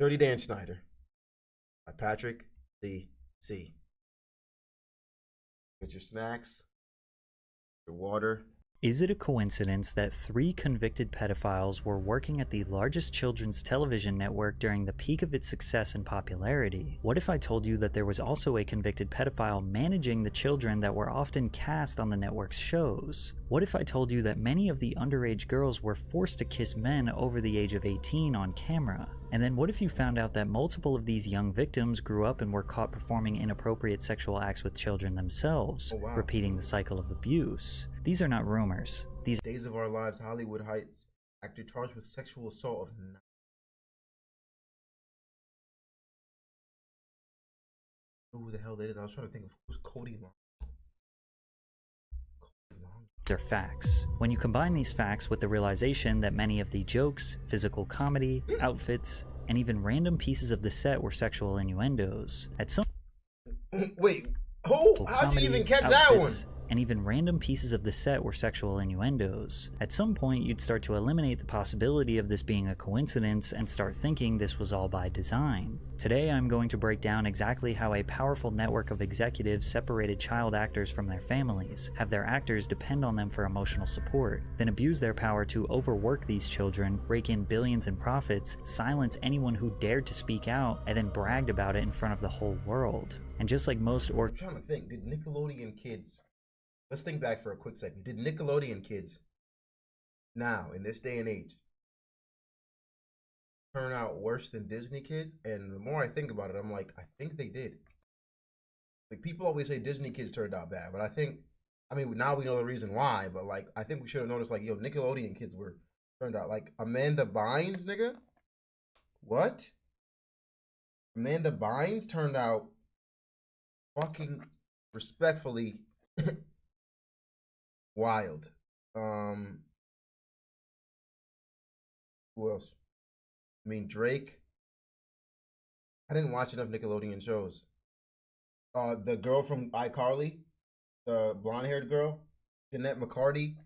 Dirty Dan Schneider by Patrick C. Get your snacks, your water. Is it a coincidence that 3 convicted pedophiles were working at the largest children's television network during the peak of its success and popularity? What if I told you that there was also a convicted pedophile managing the children that were often cast on the network's shows? What if I told you that many of the underage girls were forced to kiss men over the age of 18 on camera? And then what if you found out that multiple of these young victims grew up and were caught performing inappropriate sexual acts with children themselves, repeating the cycle of abuse? These are not rumors. These Days of Our Lives, Hollywood Heights, actor charged with sexual assault of 9. Who the hell that is? I was trying to think of who's Cody Long. They're facts. When you combine these facts with the realization that many of the jokes, physical comedy, outfits, and even random pieces of the set were sexual innuendos, at some Wait, who? How'd you even catch that one? And even random pieces of the set were sexual innuendos. At some point, you'd start to eliminate the possibility of this being a coincidence and start thinking this was all by design. Today, I'm going to break down exactly how a powerful network of executives separated child actors from their families, have their actors depend on them for emotional support, then abuse their power to overwork these children, rake in billions in profits, silence anyone who dared to speak out, and then bragged about it in front of the whole world. And just like most I'm trying to think, did Nickelodeon kids... Let's think back for a quick second. Did Nickelodeon kids now, in this day and age, turn out worse than Disney kids? And the more I think about it, I'm like, I think they did. Like, people always say Disney kids turned out bad, but I mean, now we know the reason why, but like, I think we should have noticed, like, yo, Nickelodeon kids turned out, like, Amanda Bynes, nigga? What? Amanda Bynes turned out fucking respectfully wild. Who else? I mean, Drake. I didn't watch enough Nickelodeon shows. The girl from iCarly, the blonde-haired girl, Jeanette McCarthy.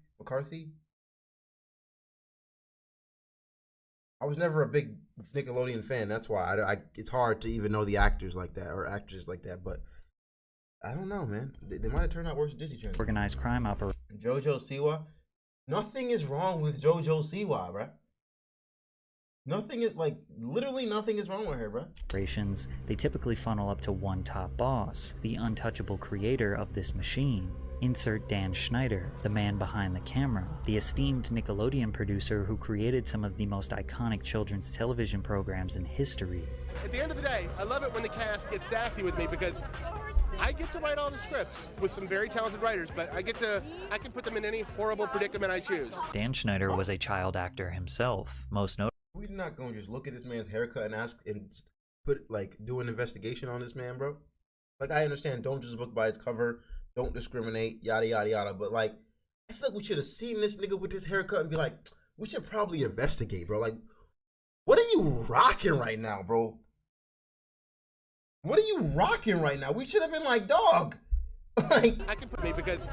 I was never a big Nickelodeon fan. That's why it's hard to even know the actors like that or actresses like that. But I don't know, man. They might have turned out worse than Disney Channel. Organized crime operation. JoJo Siwa. Nothing is wrong with JoJo Siwa, bruh. Nothing is, like, literally nothing is wrong with her, bruh. Operations, they typically funnel up to one top boss, the untouchable creator of this machine. Insert Dan Schneider, the man behind the camera, the esteemed Nickelodeon producer who created some of the most iconic children's television programs in history. At the end of the day, I love it when the cast gets sassy with me because I get to write all the scripts with some very talented writers, but I can put them in any horrible predicament I choose. Dan Schneider was a child actor himself, most notably. We're not going to just look at this man's haircut and do an investigation on this man, bro. Like, I understand, don't just look by its cover, don't discriminate, yada, yada, yada. But, like, I feel like we should have seen this nigga with this haircut and be like, we should probably investigate, bro. Like, what are you rocking right now, bro? What are you rocking right now? We should have been like, dog. Like, I can put me because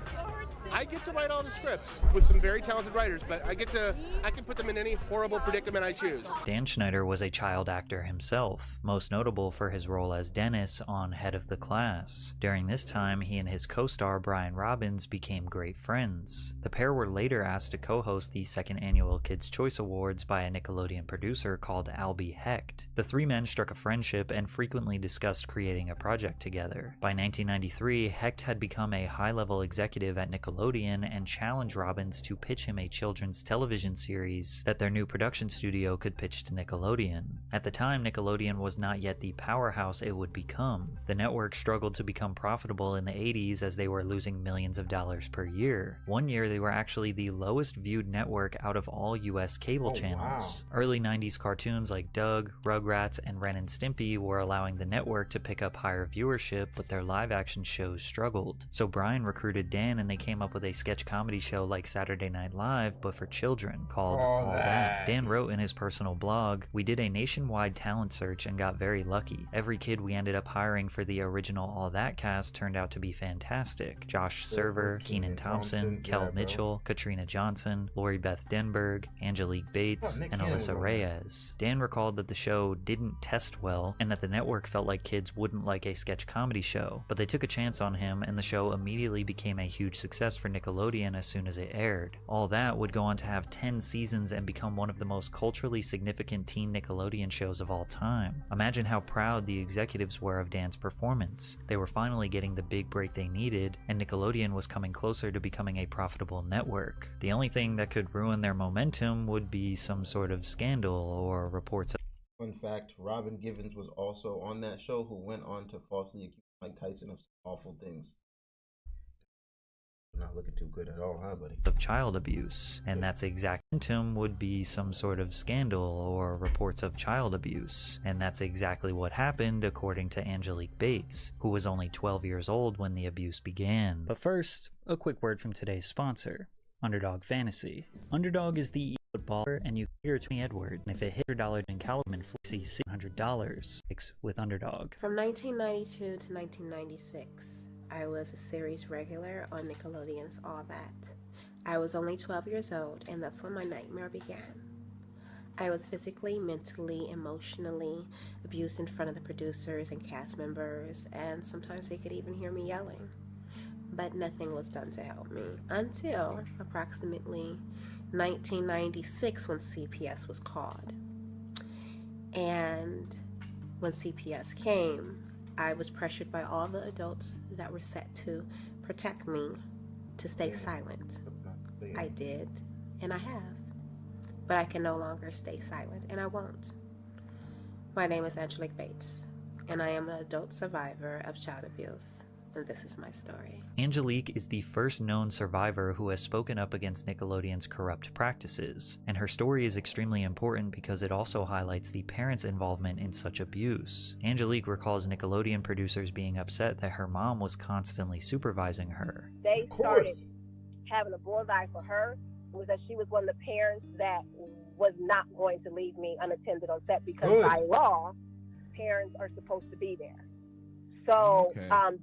I get to write all the scripts with some very talented writers, but I can put them in any horrible predicament I choose. Dan Schneider was a child actor himself, most notable for his role as Dennis on Head of the Class. During this time, he and his co-star Brian Robbins became great friends. The pair were later asked to co-host the second annual Kids' Choice Awards by a Nickelodeon producer called Albie Hecht. The 3 men struck a friendship and frequently discussed creating a project together. By 1993, Hecht had become a high-level executive at Nickelodeon and challenged Robbins to pitch him a children's television series that their new production studio could pitch to Nickelodeon. At the time, Nickelodeon was not yet the powerhouse it would become. The network struggled to become profitable in the 80s as they were losing millions of dollars per year. One year, they were actually the lowest viewed network out of all US cable channels. Wow. Early 90s cartoons like Doug, Rugrats, and Ren and Stimpy were allowing the network to pick up higher viewership, but their live-action shows struggled. So Brian recruited Dan and they came up up with a sketch comedy show like Saturday Night Live, but for children, called All All That. Dan wrote in his personal blog, "We did a nationwide talent search and got very lucky. Every kid we ended up hiring for the original All That cast turned out to be fantastic. Josh Server, Kenan Thompson, Kel Mitchell, Katrina Johnson, Lori Beth Denberg, Angelique Bates, and Alyssa Reyes." Dan recalled that the show didn't test well and that the network felt like kids wouldn't like a sketch comedy show, but they took a chance on him and the show immediately became a huge success for Nickelodeon as soon as it aired. All That would go on to have 10 seasons and become one of the most culturally significant teen Nickelodeon shows of all time. Imagine how proud the executives were of Dan's performance. They were finally getting the big break they needed, and Nickelodeon was coming closer to becoming a profitable network. The only thing that could ruin their momentum would be some sort of scandal or reports of... Fun fact, Robin Givens was also on that show, who went on to falsely accuse Mike Tyson of awful things. Not looking too good at all, huh, buddy? Of child abuse, and that's exact momentum would be some sort of scandal or reports of child abuse, and that's exactly what happened according to Angelique Bates, who was only 12 years old when the abuse began. But first, a quick word from today's sponsor, Underdog Fantasy. Underdog is the footballer, and you hear it's me, Edward, and if it hit $100 in Callum and Flexi $600 with Underdog. From 1992 to 1996, I was a series regular on Nickelodeon's All That. I was only 12 years old, and that's when my nightmare began. I was physically, mentally, emotionally abused in front of the producers and cast members, and sometimes they could even hear me yelling. But nothing was done to help me until approximately 1996 when CPS was called. And when CPS came, I was pressured by all the adults that were set to protect me to stay silent. I did, and I have. But I can no longer stay silent, and I won't. My name is Angelique Bates, and I am an adult survivor of child abuse. And this is my story. Angelique is the first known survivor who has spoken up against Nickelodeon's corrupt practices, and her story is extremely important because it also highlights the parents' involvement in such abuse. Angelique recalls Nickelodeon producers being upset that her mom was constantly supervising her. They started having a bullseye for her, was that she was one of the parents that was not going to leave me unattended on set because by law, parents are supposed to be there. So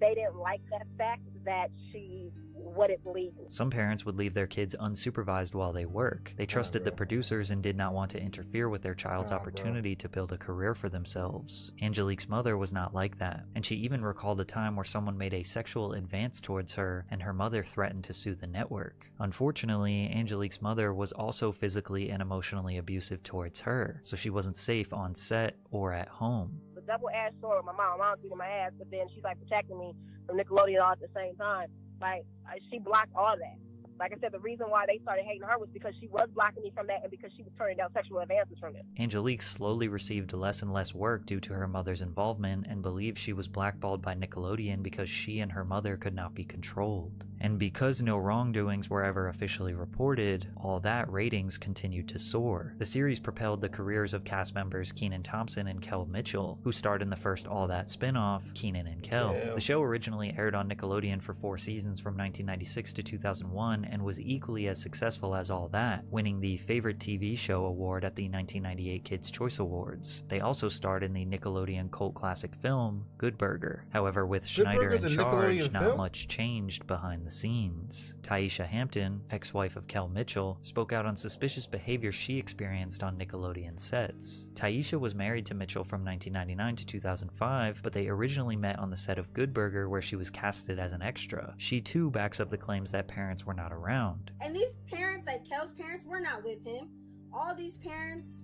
they didn't like that fact that she wouldn't leave. Some parents would leave their kids unsupervised while they work. They trusted the producers and did not want to interfere with their child's opportunity to build a career for themselves. Angelique's mother was not like that, and she even recalled a time where someone made a sexual advance towards her and her mother threatened to sue the network. Unfortunately, Angelique's mother was also physically and emotionally abusive towards her, so she wasn't safe on set or at home. The double-edged sword with my mom's beating my ass, but then she's like protecting me from Nickelodeon all at the same time. Like, she blocked all that. Like I said, the reason why they started hating her was because she was blocking me from that and because she was turning down sexual advances from it. Angelique slowly received less and less work due to her mother's involvement and believed she was blackballed by Nickelodeon because she and her mother could not be controlled. And because no wrongdoings were ever officially reported, All That ratings continued to soar. The series propelled the careers of cast members Kenan Thompson and Kel Mitchell, who starred in the first All That spin-off, Kenan and Kel. The show originally aired on Nickelodeon for 4 seasons from 1996 to 2001 and was equally as successful as All That, winning the Favorite TV Show award at the 1998 Kids' Choice Awards. They also starred in the Nickelodeon cult classic film, Good Burger. However, with Schneider in charge, not much changed behind the scenes. Taisha Hampton, ex-wife of Kel Mitchell, spoke out on suspicious behavior she experienced on Nickelodeon sets. Taisha was married to Mitchell from 1999 to 2005, but they originally met on the set of Good Burger where she was casted as an extra. She too backs up the claims that parents were not around. And these parents, like Kel's parents, were not with him. All these parents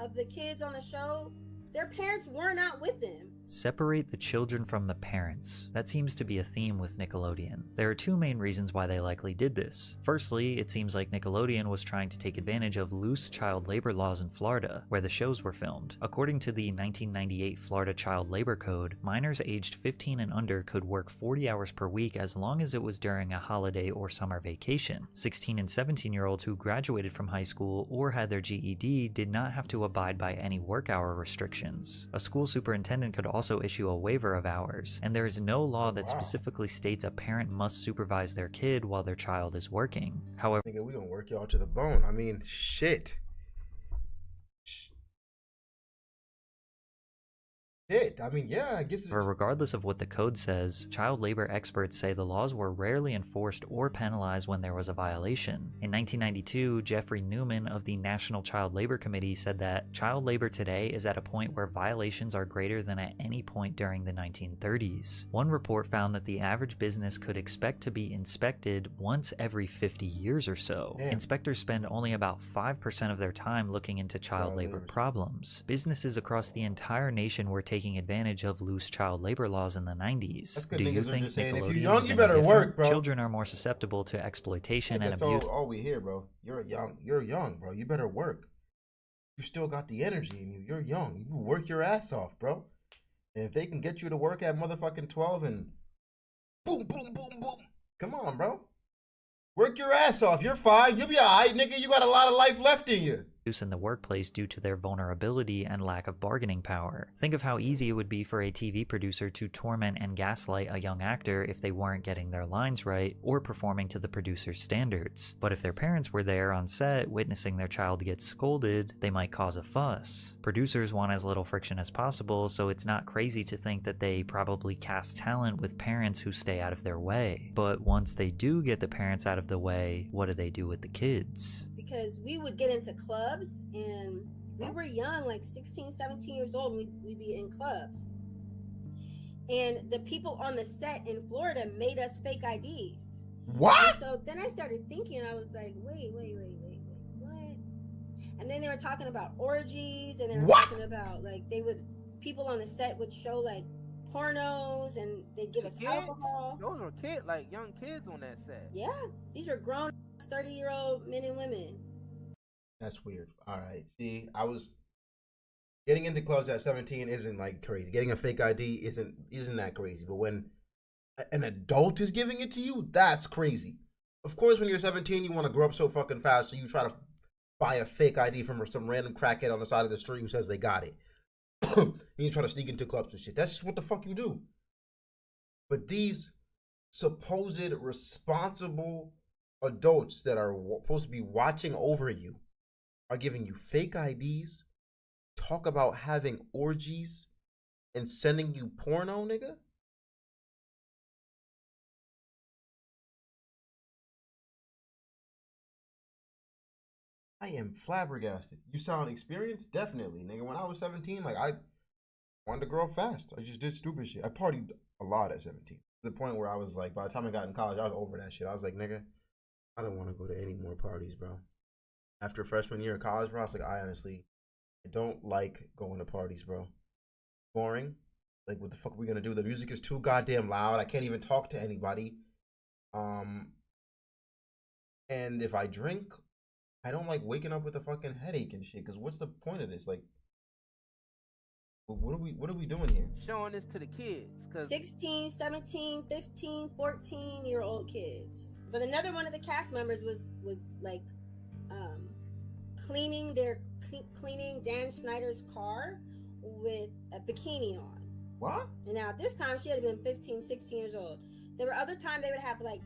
of the kids on the show, their parents were not with them. Separate the children from the parents. That seems to be a theme with Nickelodeon. There are 2 main reasons why they likely did this. Firstly, it seems like Nickelodeon was trying to take advantage of loose child labor laws in Florida, where the shows were filmed. According to the 1998 Florida Child Labor Code, minors aged 15 and under could work 40 hours per week as long as it was during a holiday or summer vacation. 16 and 17-year-olds who graduated from high school or had their GED did not have to abide by any work hour restrictions. A school superintendent could also issue a waiver of hours, and there is no law that wow. specifically states a parent must supervise their kid while their child is working. However, Nigga, we gonna work y'all to the bone. I mean, shit. I mean, yeah, I guess. regardless of what the code says, child labor experts say the laws were rarely enforced or penalized when there was a violation. In 1992, Jeffrey Newman of the National Child Labor Committee said that child labor today is at a point where violations are greater than at any point during the 1930s. One report found that the average business could expect to be inspected once every 50 years or so. Damn. Inspectors spend only about 5% of their time looking into child labor problems. Businesses across the entire nation were taking advantage of loose child labor laws in the 90s. Do you think Nickelodeon if you're young, is you any better different? work, bro. Children are more susceptible to exploitation and That's abuse. all we hear, bro. You're young, bro. You better work. You still got the energy in you. You're young. You work your ass off, bro. And if they can get you to work at motherfucking 12 and boom, boom, boom, boom. Come on, bro. Work your ass off. You're fine. You'll be all right, nigga. You got a lot of life left in you. In the workplace due to their vulnerability and lack of bargaining power. Think of how easy it would be for a TV producer to torment and gaslight a young actor if they weren't getting their lines right or performing to the producer's standards. But if their parents were there on set witnessing their child get scolded, they might cause a fuss. Producers want as little friction as possible, so it's not crazy to think that they probably cast talent with parents who stay out of their way. But once they do get the parents out of the way, what do they do with the kids? Because we would get into clubs and we were young, like 16, 17 years old. We'd be in clubs. And the people on the set in Florida made us fake IDs. What? And so then I started thinking, I was like, wait, what? And then they were talking about orgies and they were talking about like people on the set would show like pornos and they'd give us alcohol. Those were kids, like young kids on that set. Yeah, these were grown 30-year-old men and women. That's weird. All right. See, I was getting into clubs at 17 isn't like crazy. Getting a fake ID isn't that crazy. But when an adult is giving it to you, that's crazy. Of course, when you're 17, you want to grow up so fucking fast, so you try to buy a fake ID from some random crackhead on the side of the street who says they got it. And you try to sneak into clubs and shit. That's just what the fuck you do. But these supposed responsible adults that are supposed to be watching over you are giving you fake IDs, talk about having orgies, and sending you porno, nigga? I am flabbergasted. You sound experienced? Definitely, nigga. When I was 17, like, I wanted to grow up fast. I just did stupid shit. I partied a lot at 17. To the point where I was like, by the time I got in college, I was over that shit. I was like, nigga, I don't want to go to any more parties, bro. After freshman year of college, bro, I was like, I don't like going to parties, bro. Boring. Like, what the fuck are we gonna do? The music is too goddamn loud. I can't even talk to anybody. And if I drink, I don't like waking up with a fucking headache and shit. Cause what's the point of this? Like, what are we doing here? Showing this to the kids. 16, 17, 15, 14-year-old kids. But another one of the cast members was like cleaning Dan Schneider's car with a bikini on. What? And now at this time she had been 15, 16 years old. There were other times they would have like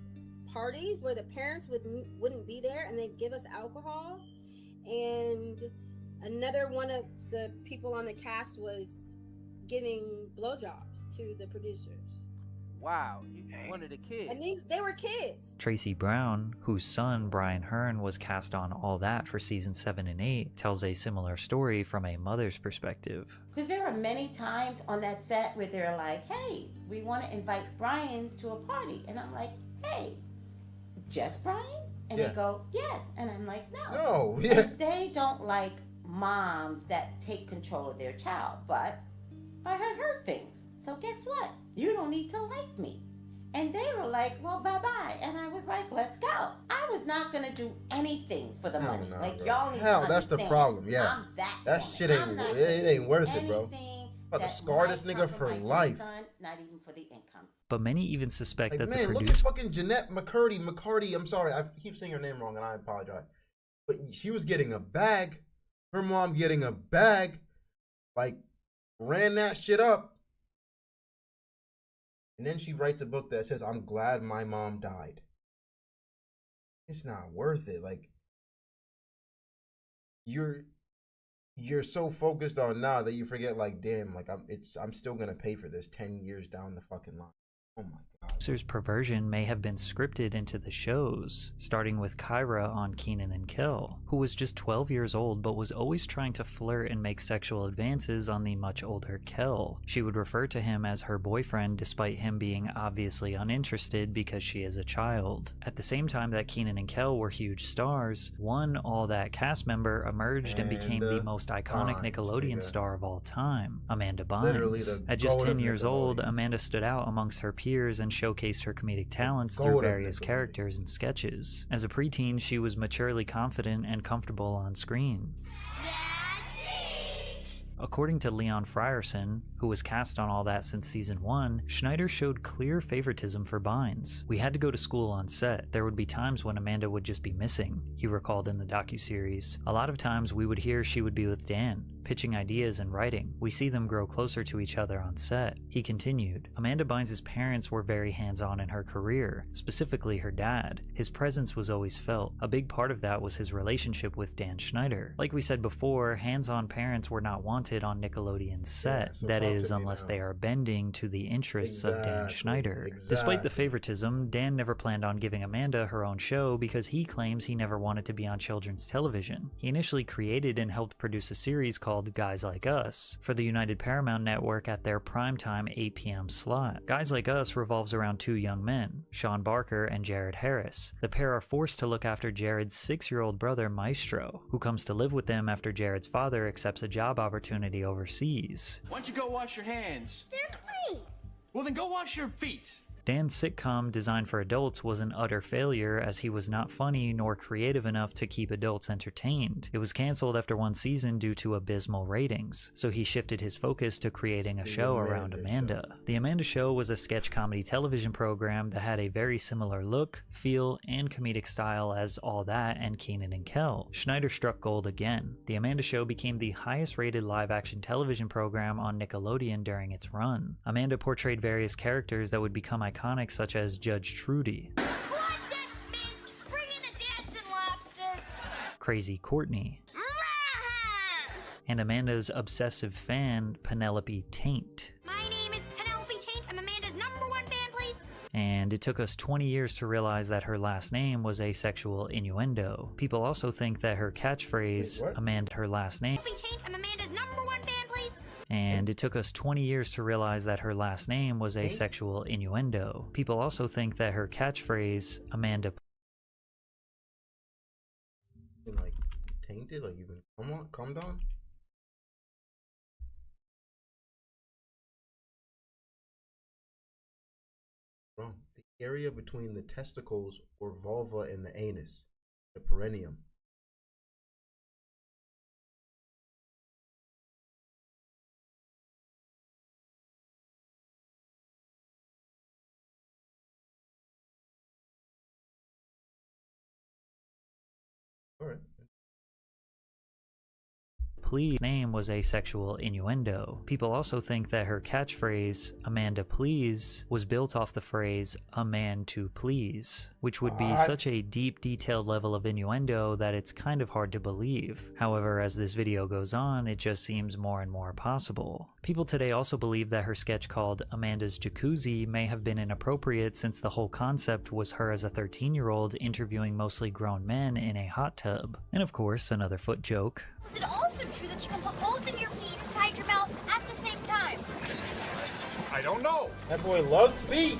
parties where the parents wouldn't be there and they'd give us alcohol. And another one of the people on the cast was giving blowjobs to the producers. Wow, one of the kids. And they were kids. Tracy Brown, whose son Brian Hearn was cast on All That for season 7 and 8, tells a similar story from a mother's perspective. Because there are many times on that set where they're like, hey, we want to invite Brian to a party. And I'm like, hey, just Brian? And they go, yes. And I'm like, no. No, yeah. They don't like moms that take control of their child. But I had heard things. So guess what? You don't need to like me. And they were like, well, bye-bye. And I was like, let's go. I was not going to do anything for the money. No, like, bro. y'all need Hell, to that's the understand. problem, yeah. I'm that woman. Shit ain't worth it, bro. About to scar this nigga for life. Son, not even for the income. But many even suspect Like, that man, the look at producer... fucking Jeanette McCarty. I'm sorry, I keep saying her name wrong, and I apologize. But she was getting a bag. Her mom getting a bag. Like, ran that shit up. And then she writes a book that says, I'm glad my mom died. It's not worth it. Like, you're so focused on now that you forget, like, damn, like I'm still gonna pay for this 10 years down the fucking line. Oh my god. Producer's perversion may have been scripted into the shows, starting with Kyra on Kenan and Kel, who was just 12 years old but was always trying to flirt and make sexual advances on the much older Kel. She would refer to him as her boyfriend despite him being obviously uninterested because she is a child. At the same time that Kenan and Kel were huge stars, one All That cast member emerged and became the most iconic Nickelodeon star of all time, Amanda Bynes. At just 10 years old, Amanda stood out amongst her peers and showcased her comedic talents through various characters and sketches. As a preteen, she was maturely confident and comfortable on screen. According to Leon Frierson, who was cast on All That since season 1, Schneider showed clear favoritism for Bynes. We had to go to school on set. There would be times when Amanda would just be missing, he recalled in the docuseries. A lot of times we would hear she would be with Dan, pitching ideas and writing. We see them grow closer to each other on set. He continued, Amanda Bynes' parents were very hands-on in her career, specifically her dad. His presence was always felt. A big part of that was his relationship with Dan Schneider. Like we said before, hands-on parents were not wanted on Nickelodeon's set, that is, unless they are bending to the interests of Dan Schneider. Despite the favoritism, Dan never planned on giving Amanda her own show because he claims he never wanted to be on children's television. He initially created and helped produce a series called Guys Like Us for the United Paramount Network at their primetime 8 p.m. slot. Guys Like Us revolves around two young men, Sean Barker and Jared Harris. The pair are forced to look after Jared's 6-year-old brother Maestro, who comes to live with them after Jared's father accepts a job opportunity overseas. Why don't you go wash your hands? They're clean. Well, then go wash your feet. Dan's sitcom designed for adults was an utter failure as he was not funny nor creative enough to keep adults entertained. It was canceled after one season due to abysmal ratings, so he shifted his focus to creating a show around Amanda. The Amanda Show was a sketch comedy television program that had a very similar look, feel, and comedic style as All That and Kenan and Kel. Schneider struck gold again. The Amanda Show became the highest rated live-action television program on Nickelodeon during its run. Amanda portrayed various characters that would become iconic, such as Judge Trudy, Crazy Courtney, and Amanda's obsessive fan, Penelope Taint. My name is Penelope Taint. I'm Amanda's #1 fan, please. And it took us 20 years to realize that her last name was a sexual innuendo. People also think that her catchphrase, Amanda, her last name, I'm Amanda's #1 fan, please. And it took us 20 years to realize that her last name was a sexual innuendo. People also think that her catchphrase, Amanda, like, tainted, like, you can calm down. Bro, the area between the testicles or vulva and the anus, the perineum. Please name was a sexual innuendo. People also think that her catchphrase, Amanda Please, was built off the phrase, a man to please, which would be such a deep, detailed level of innuendo that it's kind of hard to believe. However, as this video goes on, it just seems more and more possible. People today also believe that her sketch called Amanda's Jacuzzi may have been inappropriate since the whole concept was her as a 13-year-old interviewing mostly grown men in a hot tub. And of course, another foot joke. Is it also true that you can put both of your feet inside your mouth at the same time? I don't know. That boy loves feet.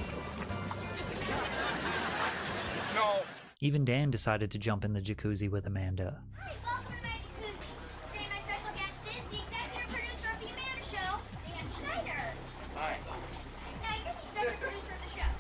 No. Even Dan decided to jump in the jacuzzi with Amanda. Hi, welcome to my jacuzzi. Today my special guest is the executive producer of The Amanda Show, Dan Schneider. Hi. Now, you're the executive producer of the show.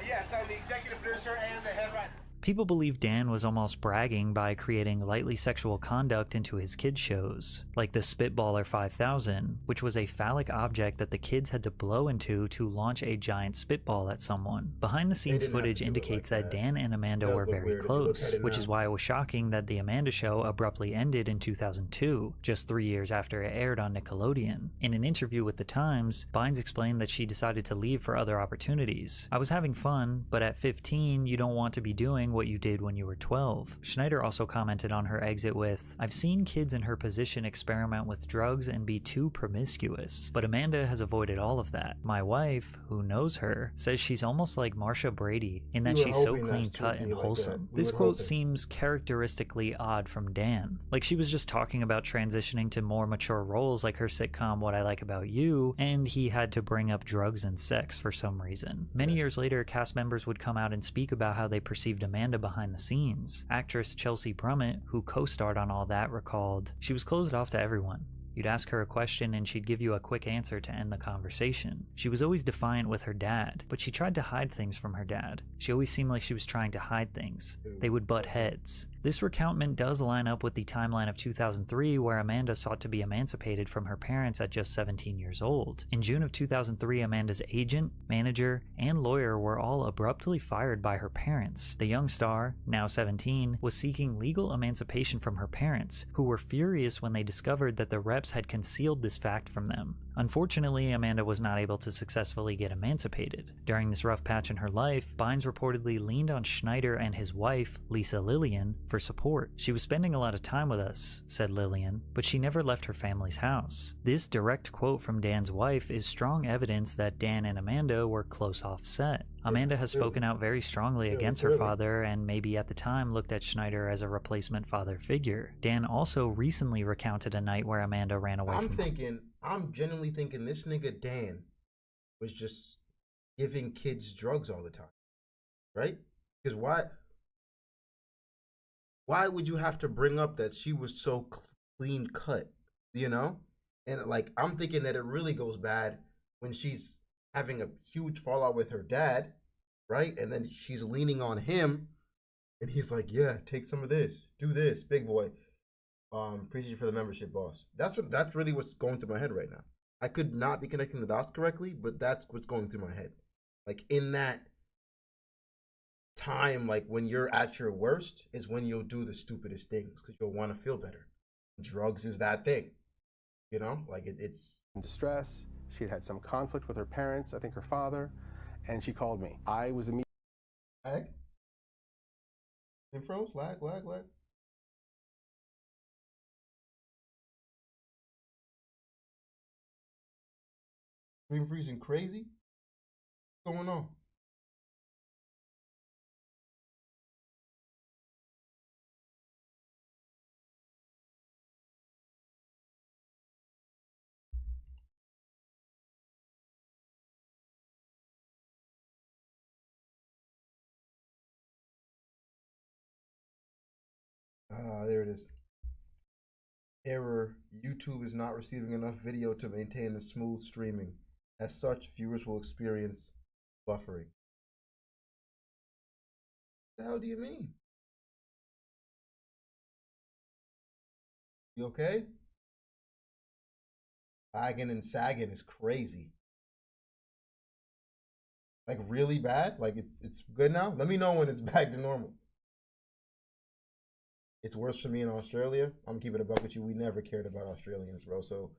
Yes, I'm the executive producer and the head writer. People believe Dan was almost bragging by creating lightly sexual conduct into his kids' shows, like the Spitballer 5000, which was a phallic object that the kids had to blow into to launch a giant spitball at someone. Behind the scenes footage indicates that Dan and Amanda were very close, which is why it was shocking that the Amanda show abruptly ended in 2002, just 3 years after it aired on Nickelodeon. In an interview with The Times, Bynes explained that she decided to leave for other opportunities. "I was having fun, but at 15, you don't want to be doing what you did when you were 12. Schneider also commented on her exit with, "I've seen kids in her position experiment with drugs and be too promiscuous, but Amanda has avoided all of that. My wife, who knows her, says she's almost like Marsha Brady in that she's so clean-cut and wholesome." This quote seems characteristically odd from Dan. Like she was just talking about transitioning to more mature roles like her sitcom What I Like About You, and he had to bring up drugs and sex for some reason. Many years later, cast members would come out and speak about how they perceived Amanda behind the scenes. Actress Chelsea Brummett, who co-starred on All That, recalled, "She was closed off to everyone. You'd ask her a question and she'd give you a quick answer to end the conversation. She was always defiant with her dad, but she tried to hide things from her dad. She always seemed like she was trying to hide things. They would butt heads." This recountment does line up with the timeline of 2003, where Amanda sought to be emancipated from her parents at just 17 years old. In June of 2003, Amanda's agent, manager, and lawyer were all abruptly fired by her parents. The young star, now 17, was seeking legal emancipation from her parents, who were furious when they discovered that the reps had concealed this fact from them. Unfortunately, Amanda was not able to successfully get emancipated. During this rough patch in her life, Bynes reportedly leaned on Schneider and his wife, Lisa Lillian, for support. "She was spending a lot of time with us," said Lillian, "but she never left her family's house." This direct quote from Dan's wife is strong evidence that Dan and Amanda were close off set. Amanda has spoken out very strongly against her father and maybe at the time looked at Schneider as a replacement father figure. Dan also recently recounted a night where Amanda ran away I'm genuinely thinking this nigga Dan was just giving kids drugs all the time, right? Because why would you have to bring up that she was so clean cut, you know? And like, I'm thinking that it really goes bad when she's having a huge fallout with her dad, right? And then she's leaning on him and he's like, "Yeah, take some of this, do this, big boy. Appreciate you for the membership, boss." That's really what's going through my head right now. I could not be connecting the dots correctly, but that's what's going through my head. Like in that time, like when you're at your worst is when you'll do the stupidest things because you'll want to feel better. Drugs is that thing, you know, like it's in distress. She had some conflict with her parents, I think her father, and she called me. I was immediately lag. It froze. Lag. Screen freezing crazy. What's going on? There it is. Error. YouTube is not receiving enough video to maintain a smooth streaming. As such, viewers will experience buffering. What the hell do you mean? You okay? Lagging and sagging is crazy. Like really bad? Like it's good now? Let me know when it's back to normal. It's worse for me in Australia. I'm keeping it a buck with you. We never cared about Australians, bro. So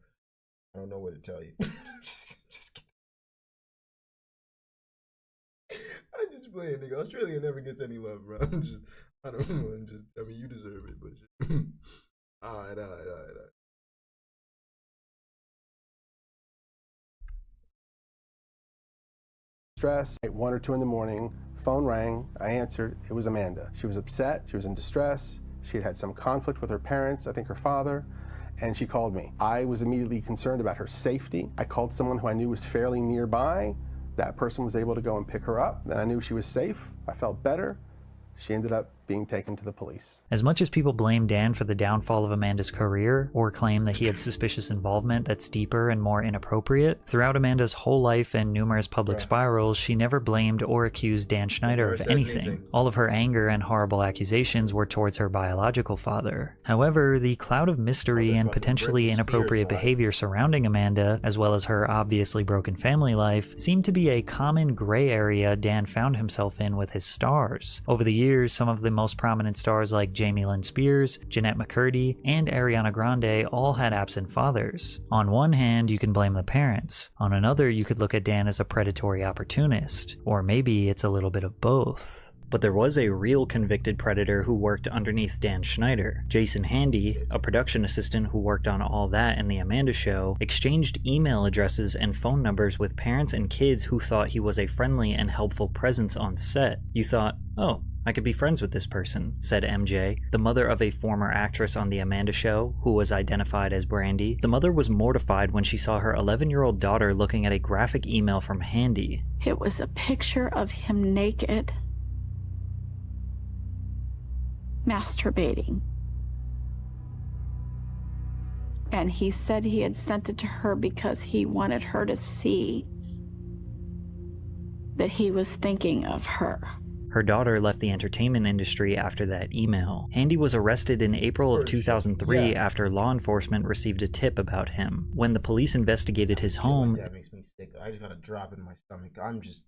I don't know what to tell you. Just kidding. I'm just playing, nigga. Australia never gets any love, bro. I don't know. I mean, you deserve it, but all right. stress. At 1 or 2 in the morning, phone rang. I answered. It was Amanda. She was upset. She was in distress. She had had some conflict with her parents, I think her father, and she called me. I was immediately concerned about her safety. I called someone who I knew was fairly nearby. That person was able to go and pick her up. Then I knew she was safe. I felt better. She ended up being taken to the police. As much as people blame Dan for the downfall of Amanda's career, or claim that he had suspicious involvement that's deeper and more inappropriate, throughout Amanda's whole life and numerous public spirals, she never blamed or accused Dan Schneider of anything. All of her anger and horrible accusations were towards her biological father. However, the cloud of mystery and potentially inappropriate behavior surrounding Amanda, as well as her obviously broken family life, seemed to be a common gray area Dan found himself in with his stars. Over the years, some of the most prominent stars like Jamie Lynn Spears, Jeanette McCurdy, and Ariana Grande all had absent fathers. On one hand, you can blame the parents. On another, you could look at Dan as a predatory opportunist. Or maybe it's a little bit of both. But there was a real convicted predator who worked underneath Dan Schneider. Jason Handy, a production assistant who worked on All That and The Amanda Show, exchanged email addresses and phone numbers with parents and kids who thought he was a friendly and helpful presence on set. You thought, oh, I could be friends with this person, said MJ, the mother of a former actress on The Amanda Show, who was identified as Brandy. The mother was mortified when she saw her 11-year-old daughter looking at a graphic email from Handy. It was a picture of him naked, masturbating. And he said he had sent it to her because he wanted her to see that he was thinking of her. Her daughter left the entertainment industry after that email. Handy was arrested in April of 2003 after law enforcement received a tip about him. When the police investigated his home, That makes me sick. I just got a drop in my stomach. I'm just...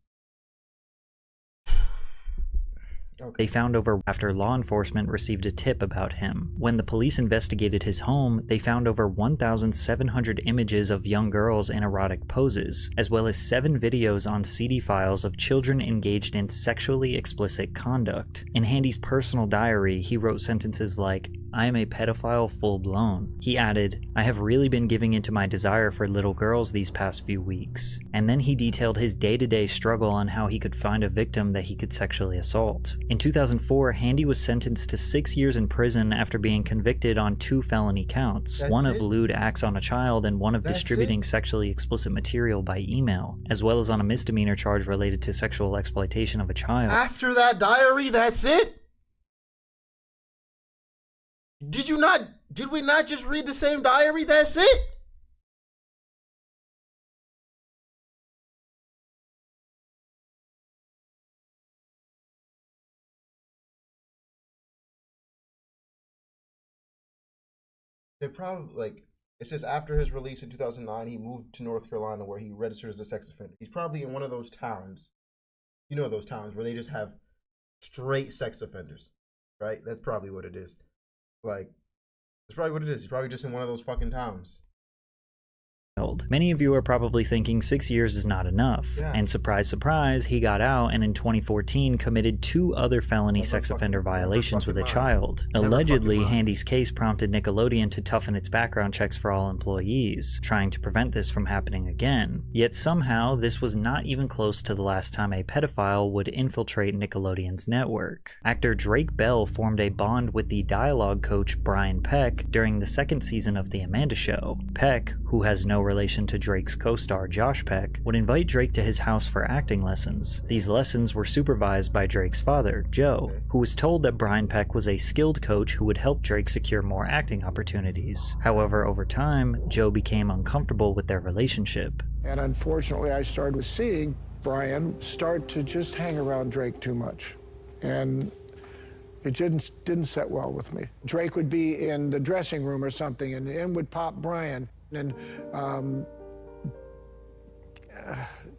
They found over after law enforcement received a tip about him. When the police investigated his home, they found over 1,700 images of young girls in erotic poses, as well as 7 videos on CD files of children engaged in sexually explicit conduct. In Handy's personal diary, he wrote sentences like, "I am a pedophile full-blown." He added, "I have really been giving into my desire for little girls these past few weeks." And then he detailed his day-to-day struggle on how he could find a victim that he could sexually assault. In 2004, Handy was sentenced to 6 years in prison after being convicted on 2 felony counts, one of lewd acts on a child and one of distributing sexually explicit material by email, as well as on a misdemeanor charge related to sexual exploitation of a child. After that diary, that's it? Did we not just read the same diary? That's it? They probably, like, it says after his release in 2009, he moved to North Carolina where he registered as a sex offender. He's probably in one of those towns, you know, those towns where they just have straight sex offenders, right? That's probably what it is. Like, that's probably what it is. He's probably just in one of those fucking towns. Many of you are probably thinking 6 years is not enough, and surprise, surprise, he got out and in 2014 committed 2 other felony sex offender violations with a child. Allegedly, Handy's case prompted Nickelodeon to toughen its background checks for all employees, trying to prevent this from happening again. Yet somehow, this was not even close to the last time a pedophile would infiltrate Nickelodeon's network. Actor Drake Bell formed a bond with the dialogue coach Brian Peck during the 2nd season of The Amanda Show. Peck, who has no relation to Drake's co-star Josh Peck, would invite Drake to his house for acting lessons. These lessons were supervised by Drake's father, Joe, who was told that Brian Peck was a skilled coach who would help Drake secure more acting opportunities. However, over time, Joe became uncomfortable with their relationship. And unfortunately, I started seeing Brian start to just hang around Drake too much. And it didn't set well with me. Drake would be in the dressing room or something, and in would pop Brian. And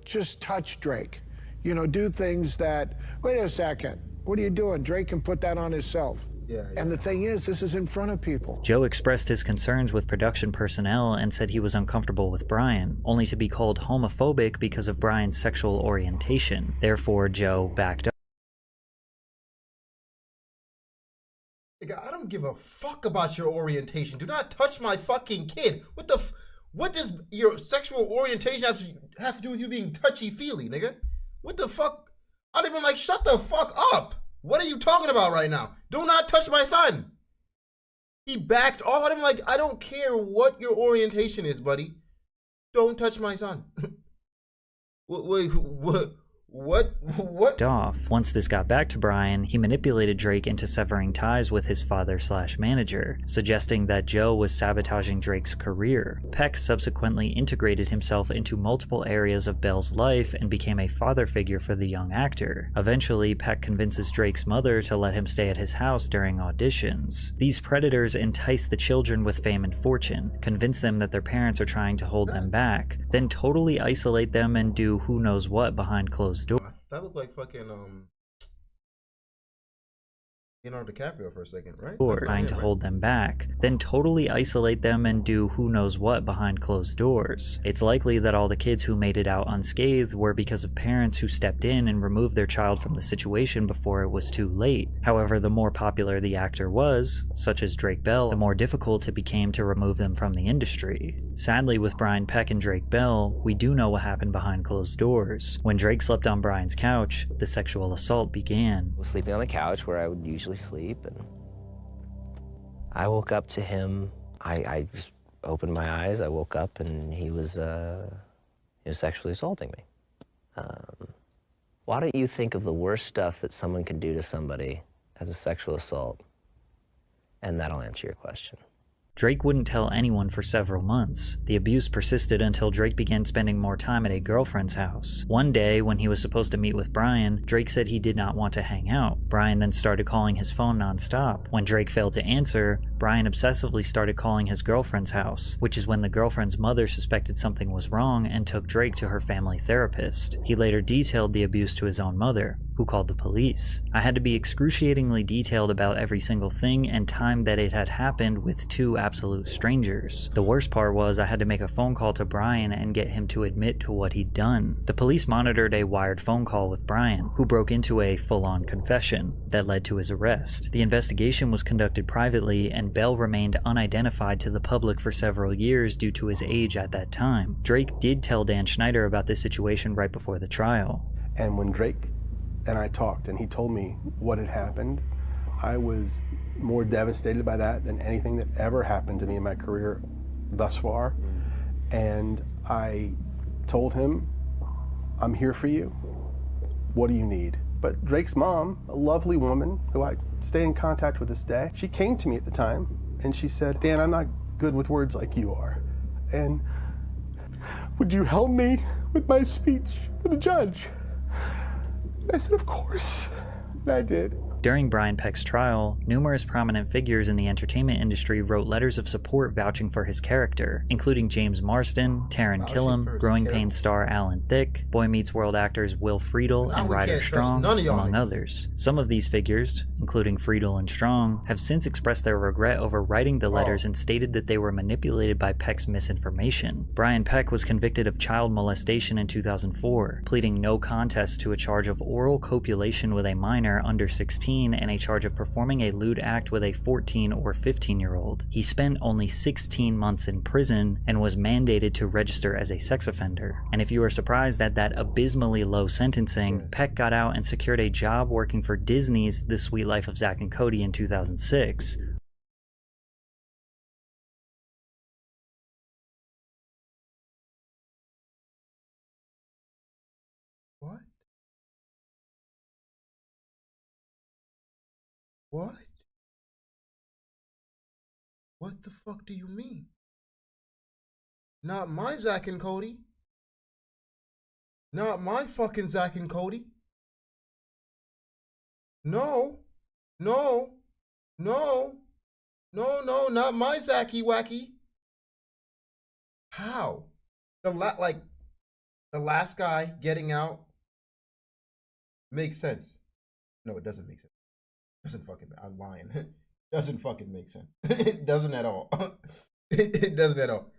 just touch Drake. You know, do things that, wait a second, what are you doing? Drake can put that on himself. And the thing is, this is in front of people. Joe expressed his concerns with production personnel and said he was uncomfortable with Brian, only to be called homophobic because of Brian's sexual orientation. Therefore, Joe backed up. I don't give a fuck about your orientation. Do not touch my fucking kid. What does your sexual orientation have to do with you being touchy-feely, nigga? What the fuck? I'd have been like, shut the fuck up. What are you talking about right now? Do not touch my son. He backed off. I'm like, I don't care what your orientation is, buddy. Don't touch my son. What What? Off. Once this got back to Brian, he manipulated Drake into severing ties with his father/manager, suggesting that Joe was sabotaging Drake's career. Peck subsequently integrated himself into multiple areas of Bell's life and became a father figure for the young actor. Eventually, Peck convinces Drake's mother to let him stay at his house during auditions. These predators entice the children with fame and fortune, convince them that their parents are trying to hold them back, then totally isolate them and do who knows what behind closed doors. That looked like fucking Leonardo DiCaprio for a second, right? Trying to hold them back, then totally isolate them and do who knows what behind closed doors. It's likely that all the kids who made it out unscathed were because of parents who stepped in and removed their child from the situation before it was too late. However, the more popular the actor was, such as Drake Bell, the more difficult it became to remove them from the industry. Sadly, with Brian Peck and Drake Bell, we do know what happened behind closed doors. When Drake slept on Brian's couch, the sexual assault began. I was sleeping on the couch where I would usually sleep, and I woke up to him. I just opened my eyes, I woke up, and he was sexually assaulting me. Why don't you think of the worst stuff that someone can do to somebody as a sexual assault, and that'll answer your question. Drake wouldn't tell anyone for several months. The abuse persisted until Drake began spending more time at a girlfriend's house. One day, when he was supposed to meet with Brian, Drake said he did not want to hang out. Brian then started calling his phone nonstop. When Drake failed to answer, Brian obsessively started calling his girlfriend's house, which is when the girlfriend's mother suspected something was wrong and took Drake to her family therapist. He later detailed the abuse to his own mother, who called the police. I had to be excruciatingly detailed about every single thing and time that it had happened with two absolute strangers. The worst part was I had to make a phone call to Brian and get him to admit to what he'd done. The police monitored a wired phone call with Brian, who broke into a full-on confession that led to his arrest. The investigation was conducted privately, and Bell remained unidentified to the public for several years due to his age at that time. Drake did tell Dan Schneider about this situation right before the trial. And when Drake and I talked and he told me what had happened, I was more devastated by that than anything that ever happened to me in my career thus far. And I told him, I'm here for you. What do you need? But Drake's mom, a lovely woman who I stay in contact with this day, she came to me at the time and she said, Dan, I'm not good with words like you are. And would you help me with my speech for the judge? And I said, of course. And I did. During Brian Peck's trial, numerous prominent figures in the entertainment industry wrote letters of support vouching for his character, including James Marsden, Taran Killam, Growing Pains star Alan Thicke, Boy Meets World actors Will Friedle and Ryder Strong, among others. Some of these figures, including Friedle and Strong, have since expressed their regret over writing the letters and stated that they were manipulated by Peck's misinformation. Brian Peck was convicted of child molestation in 2004, pleading no contest to a charge of oral copulation with a minor under 16 and a charge of performing a lewd act with a 14 or 15-year-old. He spent only 16 months in prison and was mandated to register as a sex offender. And if you are surprised at that abysmally low sentencing, Peck got out and secured a job working for Disney's The Sweet Life of Zack and Cody in 2006. What? What? What the fuck do you mean? Not my Zack and Cody. Not my fucking Zack and Cody. No. No. No. No, no, not my Zacky Wacky. How? The last guy getting out makes sense. No, it doesn't make sense. Doesn't fucking, I'm lying. Doesn't fucking make sense. It doesn't at all. It doesn't at all.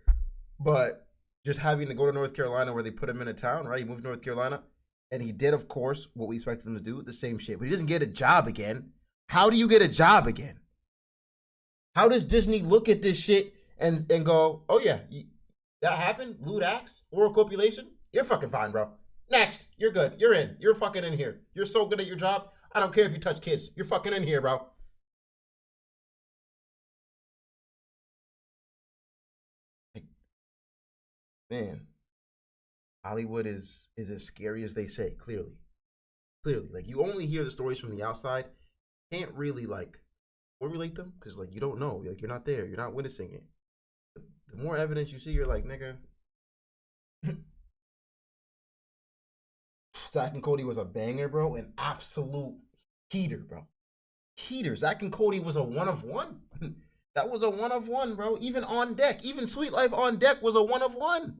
But just having to go to North Carolina where they put him in a town, right? He moved to North Carolina. And he did, of course, what we expected him to do, the same shit. But he doesn't get a job again. How do you get a job again? How does Disney look at this shit and go, oh yeah, that happened? Lewd acts? Oral copulation? You're fucking fine, bro. Next. You're good. You're in. You're fucking in here. You're so good at your job. I don't care if you touch kids. You're fucking in here, bro. Man, Hollywood is as scary as they say, clearly. Clearly, like you only hear the stories from the outside. Can't really like formulate them because like you don't know. Like you're not there. You're not witnessing it. The more evidence you see, you're like, nigga. Zach and Cody was a banger, bro. An absolute heater, bro. Heater. Zach and Cody was a one of one. That was a one of one, bro. Even on deck. Even Sweet Life on deck was a one of one.